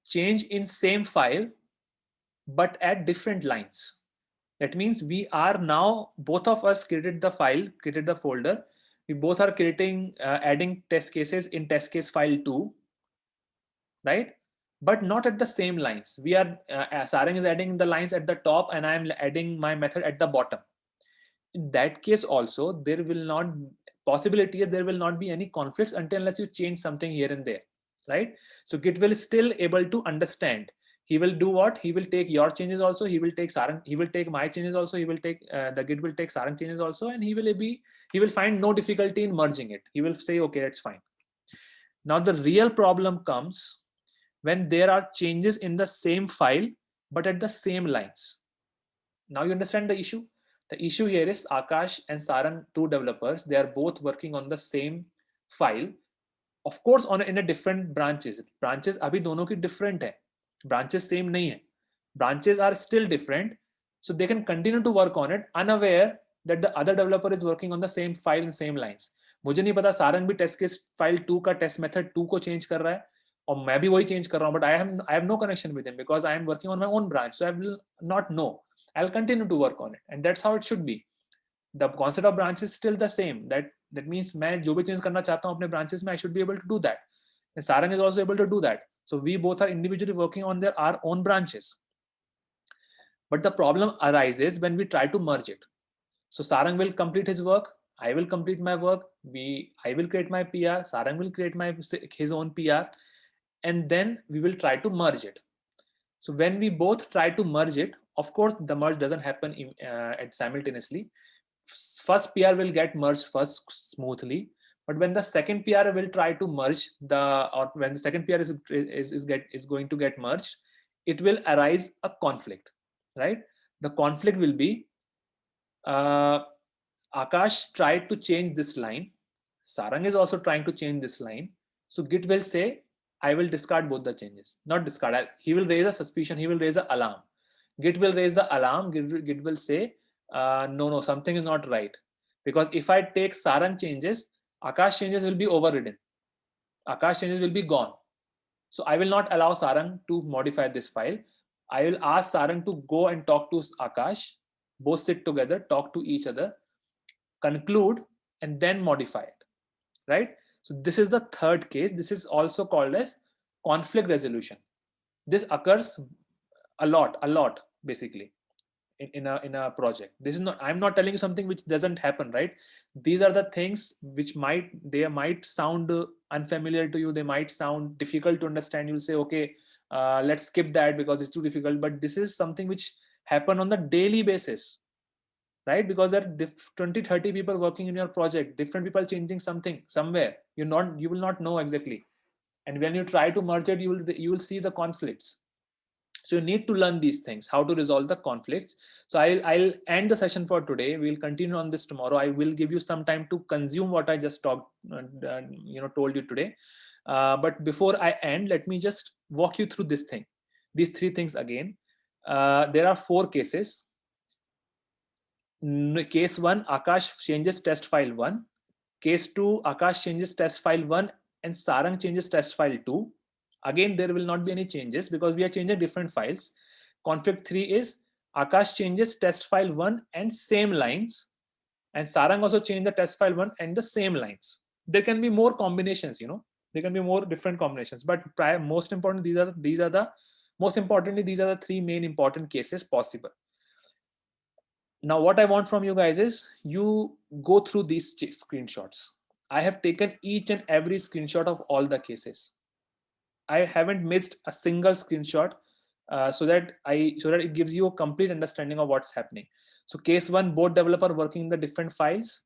Speaker 1: change in same file, but at different lines. That means we are now, both of us created the file, created the folder. We both are creating, adding test cases in test case file 2, right? But not at the same lines. We are, Sarang is adding the lines at the top, and I am adding my method at the bottom. In that case also, there will not, possibility there will not be any conflicts unless you change something here and there, right? So Git will still able to understand. He will do what? He will take your changes also. He will take Sarang. He will take my changes also. He will take the Git will take Sarang changes also, and he will find no difficulty in merging it. He will say, okay, that's fine. Now the real problem comes when there are changes in the same file but at the same lines. Now you understand the issue. The issue here is Akash and Sarang, 2 developers. They are both working on the same file, of course in a different branches. Branches अभी दोनों की different है. Branches same नहीं है. Branches are still different, so they can continue to work on it, unaware that the other developer is working on the same file and same lines. मुझे नहीं पता सारंग भी टेस्ट केस फाइल 2 का test method 2 को change कर रहा है, और मैं भी वही चेंज कर रहा हूँ, but I have no connection with him because I am working on my own branch, so I will not know. I'll continue to work on it, and that's how it should be. The concept of branch is still the same. That means मैं जो भी change करना चाहता हूँ अपने branches में, I should be able to do that. And Sarang is also able to do that. So we both are individually working on our own branches. But the problem arises when we try to merge it. So Sarang will complete his work, I will complete my work, I will create my PR, Sarang will create his own PR, and then we will try to merge it. So when we both try to merge it, of course the merge doesn't happen simultaneously. First PR will get merged first smoothly, but when the second PR will try to merge when the second PR is going to get merged, it will arise a conflict, right? The conflict will be Akash tried to change this line, Sarang is also trying to change this line. So Git will say, I will discard both the changes. Not discard, he will raise a suspicion, he will raise an alarm. Git will raise the alarm, Git will say, no, something is not right. Because if I take Sarang changes, Akash changes will be overridden. Akash changes will be gone. So I will not allow Sarang to modify this file. I will ask Sarang to go and talk to Akash, both sit together, talk to each other, conclude, and then modify it, right? So this is the third case. This is also called as conflict resolution. This occurs a lot, basically. in a project. This is not, I'm not telling you something which doesn't happen, right? These are the things which might sound unfamiliar to you, they might sound difficult to understand. You'll say, okay, let's skip that because it's too difficult. But this is something which happen on the daily basis, right? Because there are 20-30 people working in your project, different people changing something somewhere, you will not know exactly. And when you try to merge it, you will see the conflicts. So you need to learn these things, how to resolve the conflicts. So I'll end the session for today. We'll continue on this tomorrow. I will give you some time to consume what I just told you today. But before I end, let me just walk you through these three things again. There are 4 cases. Case 1, Akash changes test file 1. Case 2, Akash changes test file 1 and Sarang changes test file 2. Again, there will not be any changes because we are changing different files. Conflict 3 is Akash changes test file 1 and same lines, and Sarang also changed the test file 1 and the same lines. There can be more combinations, there can be more different combinations, but most important, these are the 3 main important cases possible. Now, what I want from you guys is you go through these screenshots. I have taken each and every screenshot of all the cases. I haven't missed a single screenshot, so that it gives you a complete understanding of what's happening. So case 1, both developer working in the different files.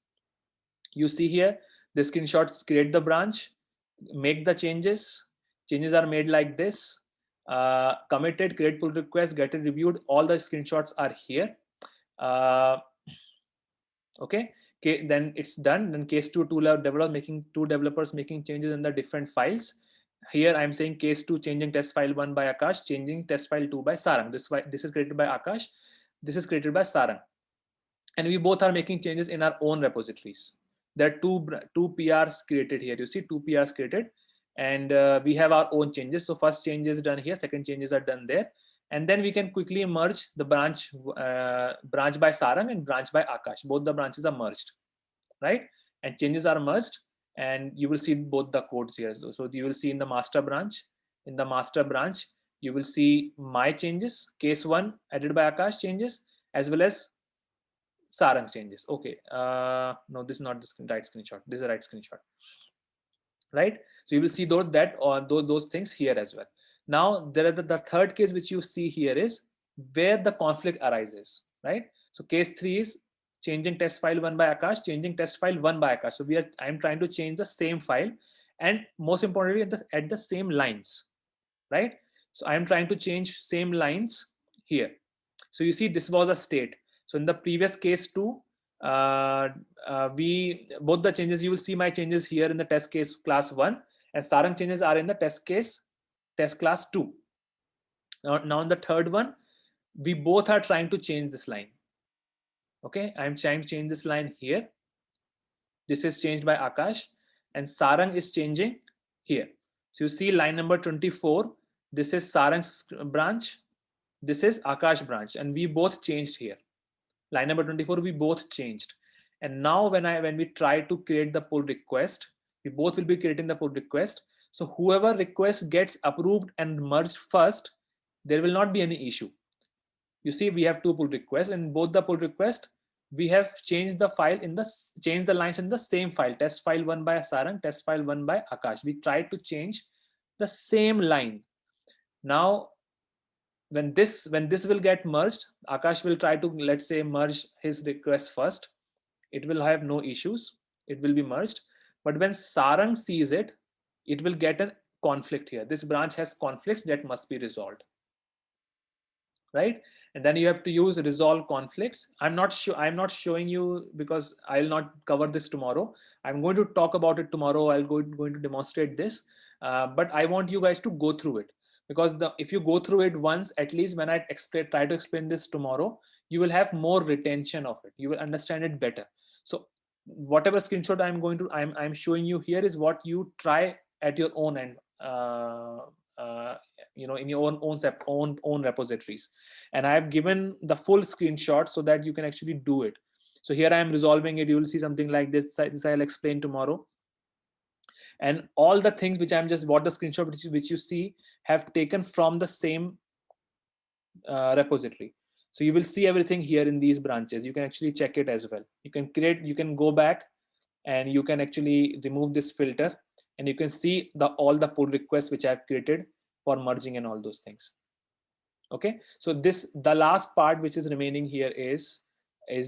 Speaker 1: You see here, the screenshots create the branch, make the changes. Changes are made like this. Committed, create pull request, get it reviewed. All the screenshots are here. Okay, then it's done. Then case 2, two developers making changes in the different files. Here I'm saying case 2, changing test file 1 by Akash, changing test file 2 by Sarang. This is created by Akash, this is created by Sarang, and we both are making changes in our own repositories. There are two PRs created here. You see 2 PRs created, and we have our own changes. So first change is done here, second changes are done there, and then we can quickly merge the branch by Sarang and branch by Akash. Both the branches are merged, right? And changes are merged, and you will see both the codes here. So you will see in the master branch, you will see my changes, case 1 added by Akash changes, as well as Sarang changes. Okay, no, this is not the right screenshot. This is the right screenshot, right? So you will see those things here as well. Now there are the third case which you see here is where the conflict arises, right? So case 3 is changing test file 1 by Akash, changing test file 1 by Akash. So I'm trying to change the same file, and most importantly at the same lines, right? So I'm trying to change same lines here. So you see this was a state. So in the previous case 2, both the changes, you will see my changes here in the test case class 1, and Sarang changes are in the test class 2. Now in the third one, we both are trying to change this line. Okay, I'm trying to change this line here. This is changed by Akash, and Sarang is changing here. So you see line number 24, this is Sarang's branch, this is Akash branch, and we both changed here. Line number 24, we both changed. And now when we try to create the pull request, we both will be creating the pull request. So whoever request gets approved and merged first, there will not be any issue. You see, we have 2 pull requests, and both the pull request, we have changed the lines in the same file, test file 1 by Sarang, test file 1 by Akash. We tried to change the same line. Now, when this will get merged, Akash will try to, let's say, merge his request first. It will have no issues. It will be merged. But when Sarang sees it, it will get a conflict here. This branch has conflicts that must be resolved, right? And then you have to use resolve conflicts. I'm not showing you because I'll not cover this tomorrow. I'm going to talk about it tomorrow. I'm going to demonstrate this, but I want you guys to go through it, because if you go through it once, at least when I try to explain this tomorrow, you will have more retention of it. You will understand it better. So whatever screenshot I'm showing you here is what you try at your own end, in your own repositories. And I have given the full screenshot so that you can actually do it. So here I am resolving it. You will see something like this. This I'll explain tomorrow. And all the things which I'm just bought the screenshot which you see have taken from the same repository. So you will see everything here in these branches. You can actually check it as well. You can go back and you can actually remove this filter, and you can see all the pull requests which I have created for merging and all those things. Okay, so the last part which is remaining here is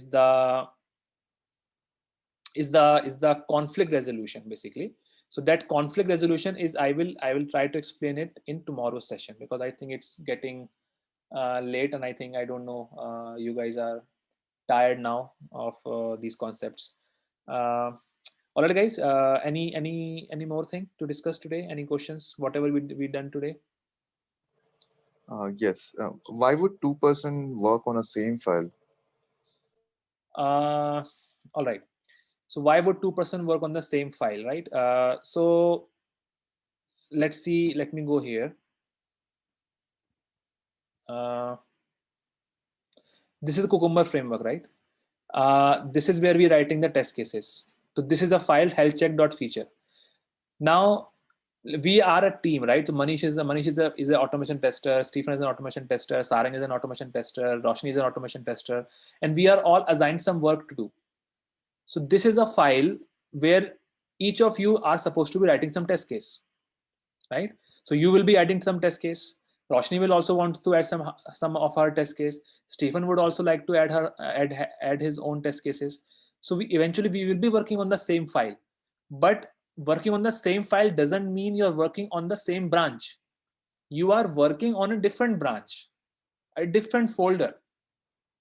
Speaker 1: the conflict resolution, basically. So that conflict resolution is I will try to explain it in tomorrow's session, because I think it's getting late, and I don't know, you guys are tired now of these concepts. All right, guys. Any more thing to discuss today? Any questions? Whatever we done today.
Speaker 4: Yes. Why would two person work on a same file?
Speaker 1: All right. So why would two person work on the same file, right? So let's see. Let me go here. This is a Cucumber framework, right? This is where we're writing the test cases. So this is a file healthcheck.feature. Now we are a team, right? So Manish is an automation tester. Stephen is an automation tester. Sarang is an automation tester. Roshni is an automation tester, and we are all assigned some work to do. So this is a file where each of you are supposed to be writing some test case, right? So you will be adding some test case. Roshni will also want to add some of her test case. Stephen would also like to add his own test cases. So we will be working on the same file, but working on the same file doesn't mean you're working on the same branch. You are working on a different branch, a different folder,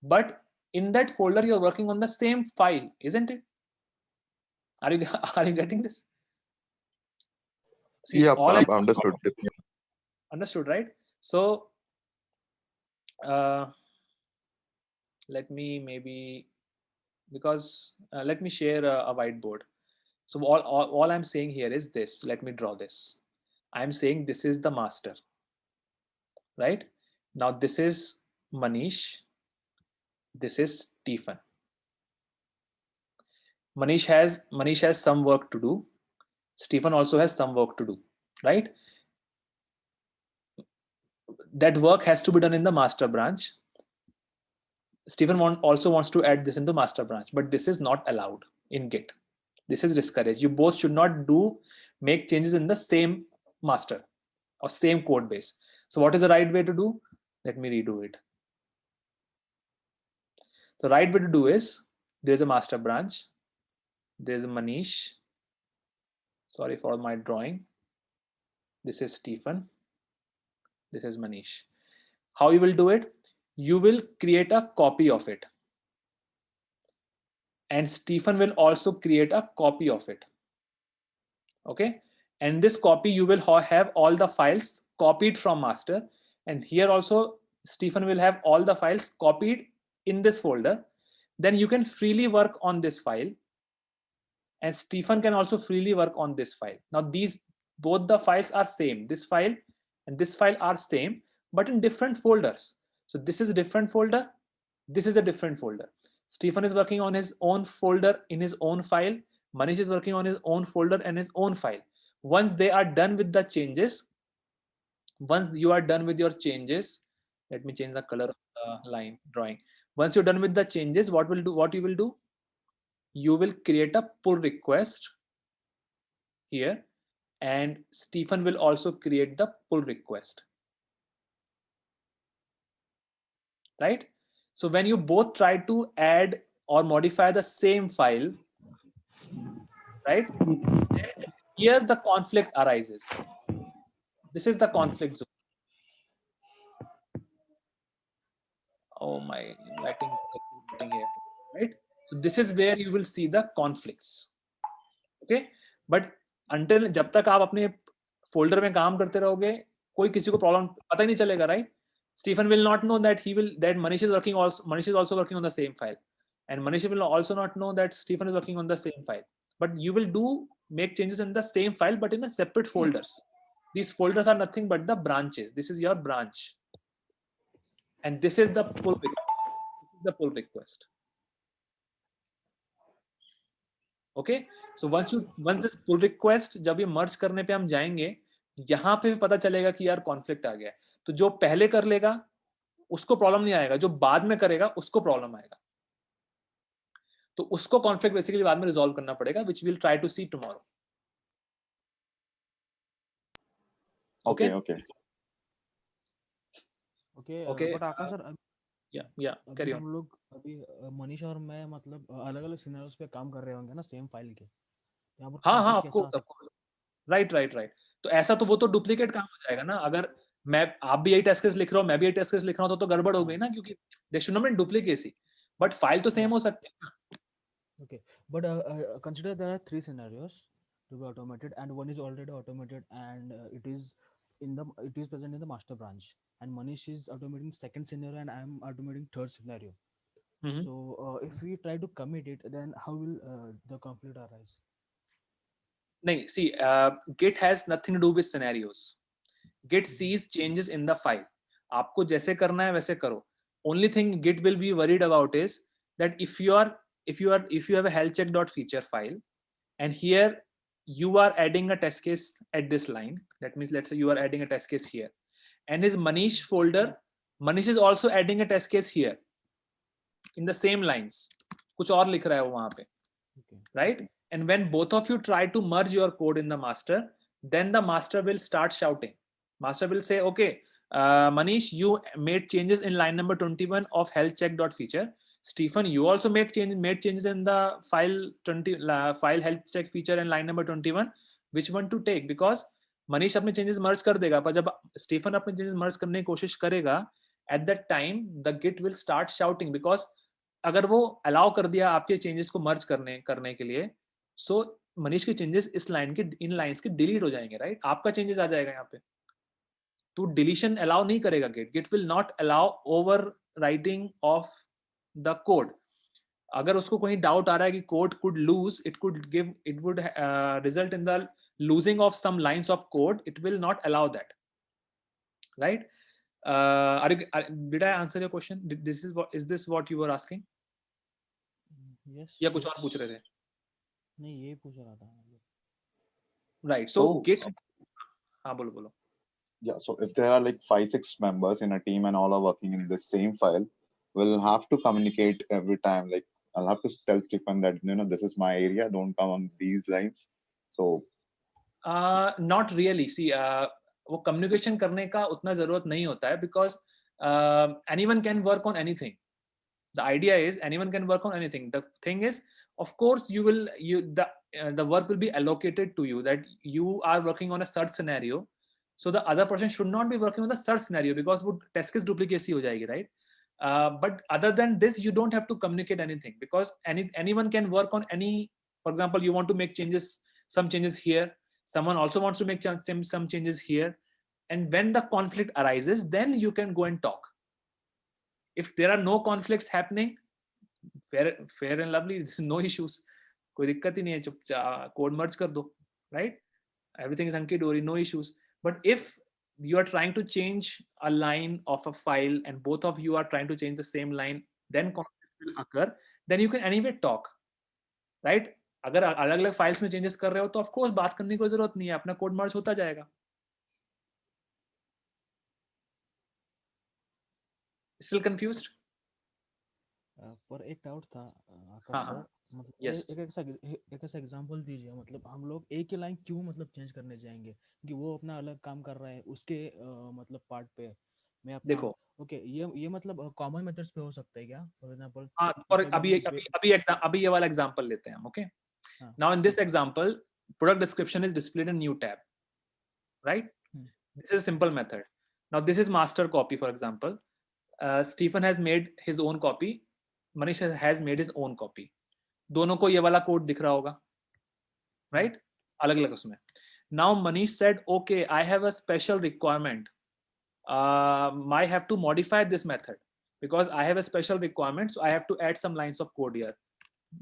Speaker 1: but in that folder you're working on the same file, isn't it? Are you getting this? See,
Speaker 4: Yeah,
Speaker 1: all
Speaker 4: understood. Yeah.
Speaker 1: Understood, right? So let me maybe, because let me share a whiteboard. So all I'm saying here is this. Let me draw this. I'm saying this is the master, right? Now this is Manish. This is Stephen. Manish has some work to do. Stephen also has some work to do, right? That work has to be done in the master branch. Stephen also wants to add this into master branch, but this is not allowed in Git. This is discouraged. You both should not make changes in the same master or same code base. So what is the right way to do? Let me redo it. The right way to do is, there's a master branch. There's a Manish. Sorry for my drawing. This is Stephen. This is Manish. How you will do it? You will create a copy of it. And Stephen will also create a copy of it. Okay. And this copy, you will have all the files copied from master. And here also, Stephen will have all the files copied in this folder. Then you can freely work on this file. And Stephen can also freely work on this file. Now both the files are same. This file and this file are same, but in different folders. So this is a different folder. This is a different folder. Stephen is working on his own folder in his own file. Manish is working on his own folder and his own file. Once they are done with the changes, once you are done with your changes, let me change the color of the line drawing. Once you're done with the changes, what you will do? You will create a pull request here, and Stephen will also create the pull request. Right? So when you both try to add or modify the same file, right? Here the conflict arises. This is the conflict zone. Oh, my writing here, right? So this is where you will see the conflicts. Okay, but until जब तक आप अपने folder में काम करते रहोगे, कोई किसी को problem पता ही नहीं चलेगा, right? Stephen will not know that Manish is also working on the same file, and Manish will also not know that Stephen is working on the same file. But you will make changes in the same file, but in a separate folders. These folders are nothing but the branches. This is your branch, and this is the pull request. This is the pull request. Okay, so once this pull request, जब ये merge करने पे हम जाएंगे, यहाँ पे भी पता चलेगा कि यार conflict आ गया है. तो जो पहले कर लेगा उसको प्रॉब्लम नहीं आएगा, जो बाद में करेगा उसको प्रॉब्लम आएगा। तो उसको कॉन्फ्लिक्ट बेसिकली बाद में रिजॉल्व करना पड़ेगा, which will try to see tomorrow.
Speaker 4: Okay, okay.
Speaker 3: Okay
Speaker 1: Okay,
Speaker 3: but Akash sir,
Speaker 1: या
Speaker 3: अभी
Speaker 1: कैरी ऑन।
Speaker 3: हम लोग अभी मनीष और मैं मतलब अलग अलग सिनेरियोस पे काम कर रहे होंगे ना सेम फाइल के, यहाँ पर
Speaker 1: हाँ हाँ,
Speaker 3: कॉन्फ्लिक्ट
Speaker 1: ऑफ
Speaker 3: कैसा आ
Speaker 1: कोर्स ऑफ
Speaker 3: सकता
Speaker 1: कोर्स, राइट राइट राइट। तो ऐसा तो वो तो डुप्लीकेट काम हो जाएगा ना, अगर मैं आप भी यही टेस्ट केस लिख रहे हो, मैं भी यही टेस्ट केस लिख रहा हूँ, तो गड़बड़ हो गई ना, क्योंकि they should not be duplicacy, but file तो सेम हो सकती है ना।
Speaker 3: Okay, but consider there are three scenarios to be automated, and one is already automated, and it is present in the master branch, and Manish is automating second scenario, and I am automating third scenario.
Speaker 1: Mhm.
Speaker 3: So if we try to commit it, then how will the conflict arise?
Speaker 1: नहीं, see, Git has nothing to do with scenarios. Git sees changes in the file. आपको जैसे करना है वैसे करो. Only thing Git will be worried about is that if you have a health check.feature file, and here you are adding a test case at this line, that means let's say you are adding a test case here, and his Manish folder, Manish is also adding a test case here in the same lines, कुछ और लिख रहा है वो वहां पे,
Speaker 3: Okay.
Speaker 1: right? And when both of you try to merge your code in the master, then the master will start shouting. Master will say, okay, Manish, you made changes in line number 21 of health check.feature. Stephen, you also made changes in the file health check feature in line number 21. Which one to take? Because Manish अपने changes merge कर देगा, पर जब Stephen अपने changes merge करने की कोशिश करेगा, at that time the Git will start shouting, because अगर वो अलाउ कर दिया आपके चेंजेस को मर्ज करने के लिए, सो मनीष के चेंजेस इस लाइन के इन लाइंस के डिलीट हो जाएंगे, राइट? आपका चेंजेस आ जाएगा यहाँ पे, तो डिलीशन अलाउ नहीं करेगा Git. Git will not allow overwriting of the code. अगर उसको कोई डाउट आ रहा है कि code could lose, it would result in the losing of some lines of code, it will not allow that, right? Did I answer your question? Is this what you were asking?
Speaker 3: Yes.
Speaker 1: या कुछ और पूछ रहे थे?
Speaker 3: नहीं, ये पूछ रहा था।
Speaker 1: Right. So Git. हाँ, बोलो बोलो.
Speaker 4: Yeah, so if there are like 5-6 members in a team and all are working in the same file, we'll have to communicate every time. Like I'll have to tell Stephen that this is my area, don't come on these lines. So
Speaker 1: Not really. See, वो communication करने का उतना जरूरत नहीं होता है, because anyone can work on anything. The idea is anyone can work on anything. The thing is, of course, the work will be allocated to you, that you are working on a search scenario. So the other person should not be working on the search scenario, because वो test case duplicacy हो जाएगी, right? But other than this, you don't have to communicate anything, because anyone can work on any. For example, you want to make some changes here. Someone also wants to make some changes here. And when the conflict arises, then you can go and talk. If there are no conflicts happening, fair and lovely, no issues, कोई दिक्कत ही नहीं है, चुपचाप code मर्ज कर दो, right? Everything is hunky dory, no issues. But if you are trying to change a line of a file and both of you are trying to change the same line, then conflict will occur. Then you can anyway talk, right? अगर अलग अलग files में changes कर रहे हो तो of course बात करने की कोई जरूरत नहीं है, अपना कोड मर्ज होता जाएगा. Still confused?
Speaker 3: पर एक डाउट था आकाश
Speaker 1: हाँ,
Speaker 3: सर,
Speaker 1: हाँ.
Speaker 3: मतलब
Speaker 1: Yes.
Speaker 3: एक ऐसा एग्जांपल दीजिए, मतलब हम लोग एक ही लाइन क्यों मतलब चेंज करने जाएंगे कि वो अपना अलग काम कर रहा है उसके मतलब पार्ट पे, मैं अपना
Speaker 1: देखो,
Speaker 3: ओके ये मतलब कॉमन मेथड्स पे हो सकता है क्या? फॉर एग्जांपल
Speaker 1: हाँ, और अभी ये वाला एग्जांपल लेते हैं हम. ओके,
Speaker 3: हाँ,
Speaker 1: now in this example, product description is displayed in new tab, right? This is a simple method. Now this is master copy, for example. Stephen has made his own copy, Manish has made his own copy. दोनों को ये वाला code दिख रहा होगा, right? अलग अलग उसमें. Now Manish said, okay, I have a special requirement. I have to modify this method because I have a special requirement, so I have to add some lines of code here.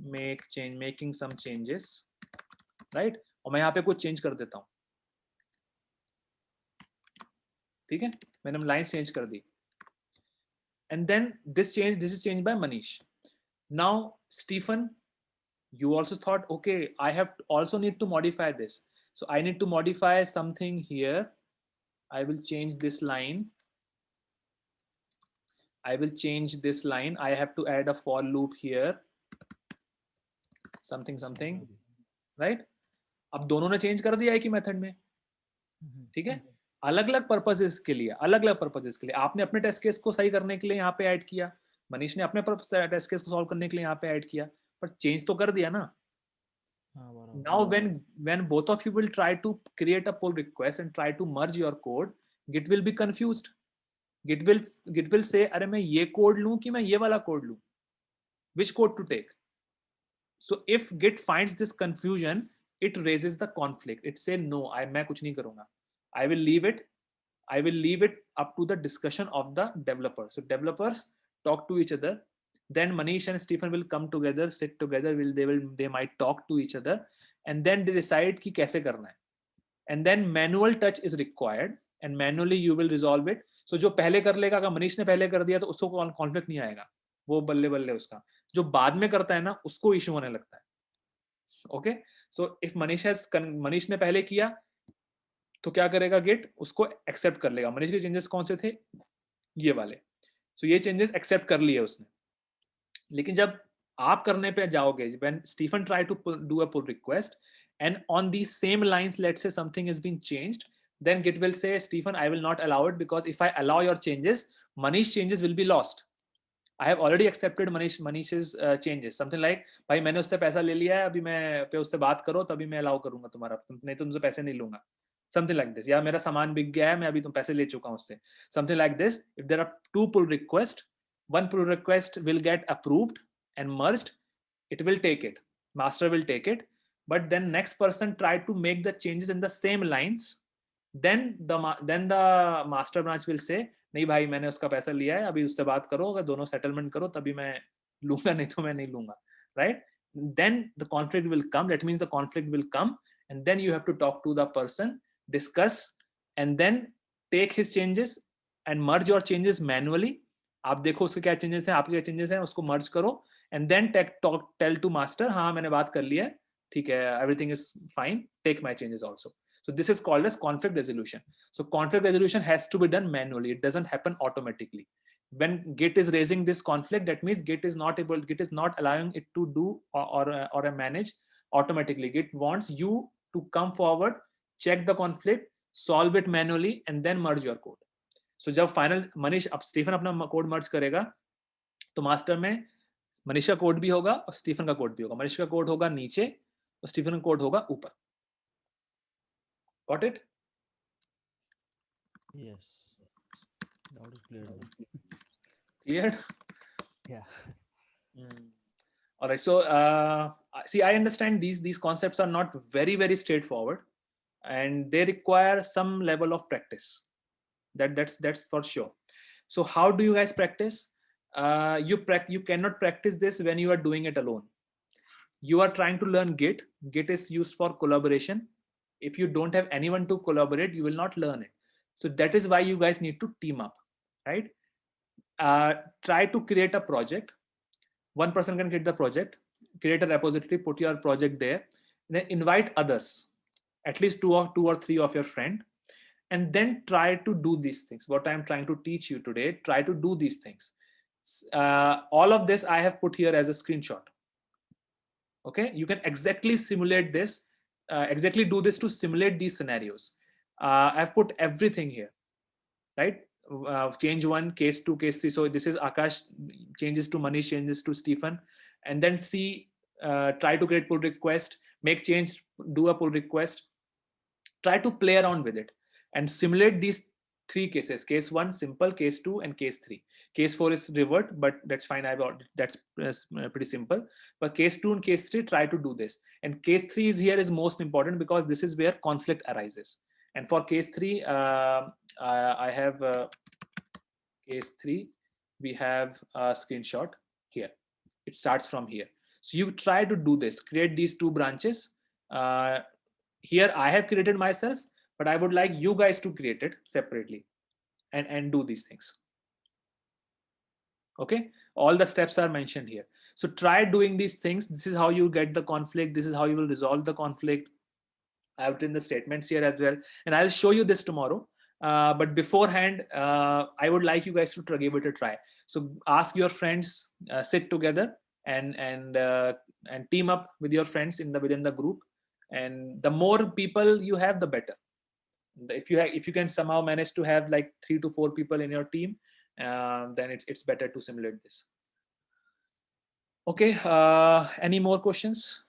Speaker 1: Making some changes, right? और मैं यहाँ पे कुछ change कर देता हूँ, ठीक है? मैंने लाइंस चेंज कर दी. And then this is changed by Manish. Now Stephen, you also thought, okay, I have also need to modify this, so I need to modify something here. I will change this line. I will change this line. I have to add a for loop here. Something, right? अब दोनों ने change कर दिया है कि method में, ठीक है? अलग अलग पर्पसेस के लिए, अलग अलग पर्पसेस के लिए आपने अपने टेस्ट केस को सही करने के लिए यहाँ पे ऐड किया, मनीष ने अपने टेस्ट केस को सॉल्व करने के लिए यहाँ पे ऐड किया, पर चेंज तो कर दिया ना. Now when both of you will try to create a pull request and try to merge your code, Git will be confused. Git will say, अरे मैं ये कोड लूं कि मैं ये वाला कोड लूं, which code to take? So if Git finds this confusion, it raises the conflict. It say no, मैं कुछ नहीं करूंगा. I will leave it up to the discussion of the developers. So developers talk to each other. Then Manish and Stephen will come together, sit together. They might talk to each other, and then they decide कि कैसे करना है. And then manual touch is required, and manually you will resolve it. So जो पहले कर लेगा, अगर मनीष ने पहले कर दिया तो उसको कॉन्फ्लिक्ट नहीं आएगा, वो बल्ले बल्ले उसका. जो बाद में करता है ना, उसको इशू होने लगता है. ओके, सो इफ मनीष ने पहले किया तो क्या करेगा गिट, उसको एक्सेप्ट कर लेगा. मनीष के चेंजेस कौन से थे, ये वाले. सो ये चेंजेस एक्सेप्ट कर लिए उसने. लेकिन जब आप करने पे जाओगे, when Stephen try to do a pull request and on these same lines, let's say something has been changed, then Git will say, Stephen, I will not allow it, because if I allow your changes, Manish changes will be lost. I have already accepted Manish's changes. Something like, भाई मैंने उससे पैसा ले लिया है, अभी मैं पे उससे बात करो तभी मैं allow करूंगा तुम्हारा, नहीं तो तुमसे पैसे नहीं लूंगा. Something like this. या मेरा सामान बिक गया है, मैं अभी तुम पैसे ले चुका हूं उससे. Something like this. If there are two pull requests, one pull request will get approved and merged. It will take it. Master will take it. But then next person try to make the changes in the same lines. Then the master branch will say, नहीं भाई मैंने उसका पैसा लिया है, अभी उससे बात करो, अगर दोनों सेटलमेंट करो तभी मैं लूंगा, नहीं तो मैं नहीं लूंगा. Right? Then the conflict will come. That means the conflict will come, and then you have to talk to the person, discuss, and then take his changes and merge your changes manually. आप देखो उसके क्या changes हैं, आपके क्या changes हैं, उसको merge करो, and then tell to master, हाँ मैंने बात कर लिया है, ठीक है, everything is fine, take my changes also. So this is called as conflict resolution. So conflict resolution has to be done manually. It doesn't happen automatically. When Git is raising this conflict, that means Git is not allowing it to do or manage automatically. Git wants you to come forward, check the conflict, solve it manually, and then merge your code. So जब final Manish अब Stephen अपना code मर्ज करेगा, तो master में मनीष का code भी होगा और स्टीफन का कोड भी होगा. मनीष का कोड होगा नीचे और स्टीफन का कोड होगा ऊपर. Got it?
Speaker 3: Yes. That is clear.
Speaker 1: Cleared?
Speaker 3: Yeah.
Speaker 1: All right. So see, I understand these concepts are not very straightforward, and they require some level of practice. That's for sure. So how do you guys practice? You cannot practice this when you are doing it alone. You are trying to learn Git. Git is used for collaboration. If you don't have anyone to collaborate, you will not learn it. So that is why you guys need to team up, right? Try to create a project. One person can create the project, create a repository, put your project there, then invite others, at least two or three of your friends, and then try to do these things. What I'm trying to teach you today, try to do these things. All of this I have put here as a screenshot. Okay, you can exactly simulate this. Exactly do this to simulate these scenarios. I've put everything here, right? Change 1, case 2, case 3. So this is Akash changes to Manish, changes to Stephen, and then see, try to create pull request, make change, do a pull request, try to play around with it and simulate these 3 cases: case 1 simple, case 2, and case 3. Case 4 is revert, but that's fine. That's pretty simple. But case 2 and case 3, try to do this. And case 3 is most important because this is where conflict arises. And for case 3, I have case 3. We have a screenshot here. It starts from here. So you try to do this. Create these 2 branches. Here I have created myself, but I would like you guys to create it separately and do these things. Okay, all the steps are mentioned here. So try doing these things. This is how you get the conflict. This is how you will resolve the conflict. I have written the statements here as well, and I'll show you this tomorrow. But beforehand, I would like you guys to give it a try. So ask your friends, sit together and team up with your friends within the group. And the more people you have, the better. If you can somehow manage to have like 3 to 4 people in your team, then it's better to simulate this. Okay, any more questions?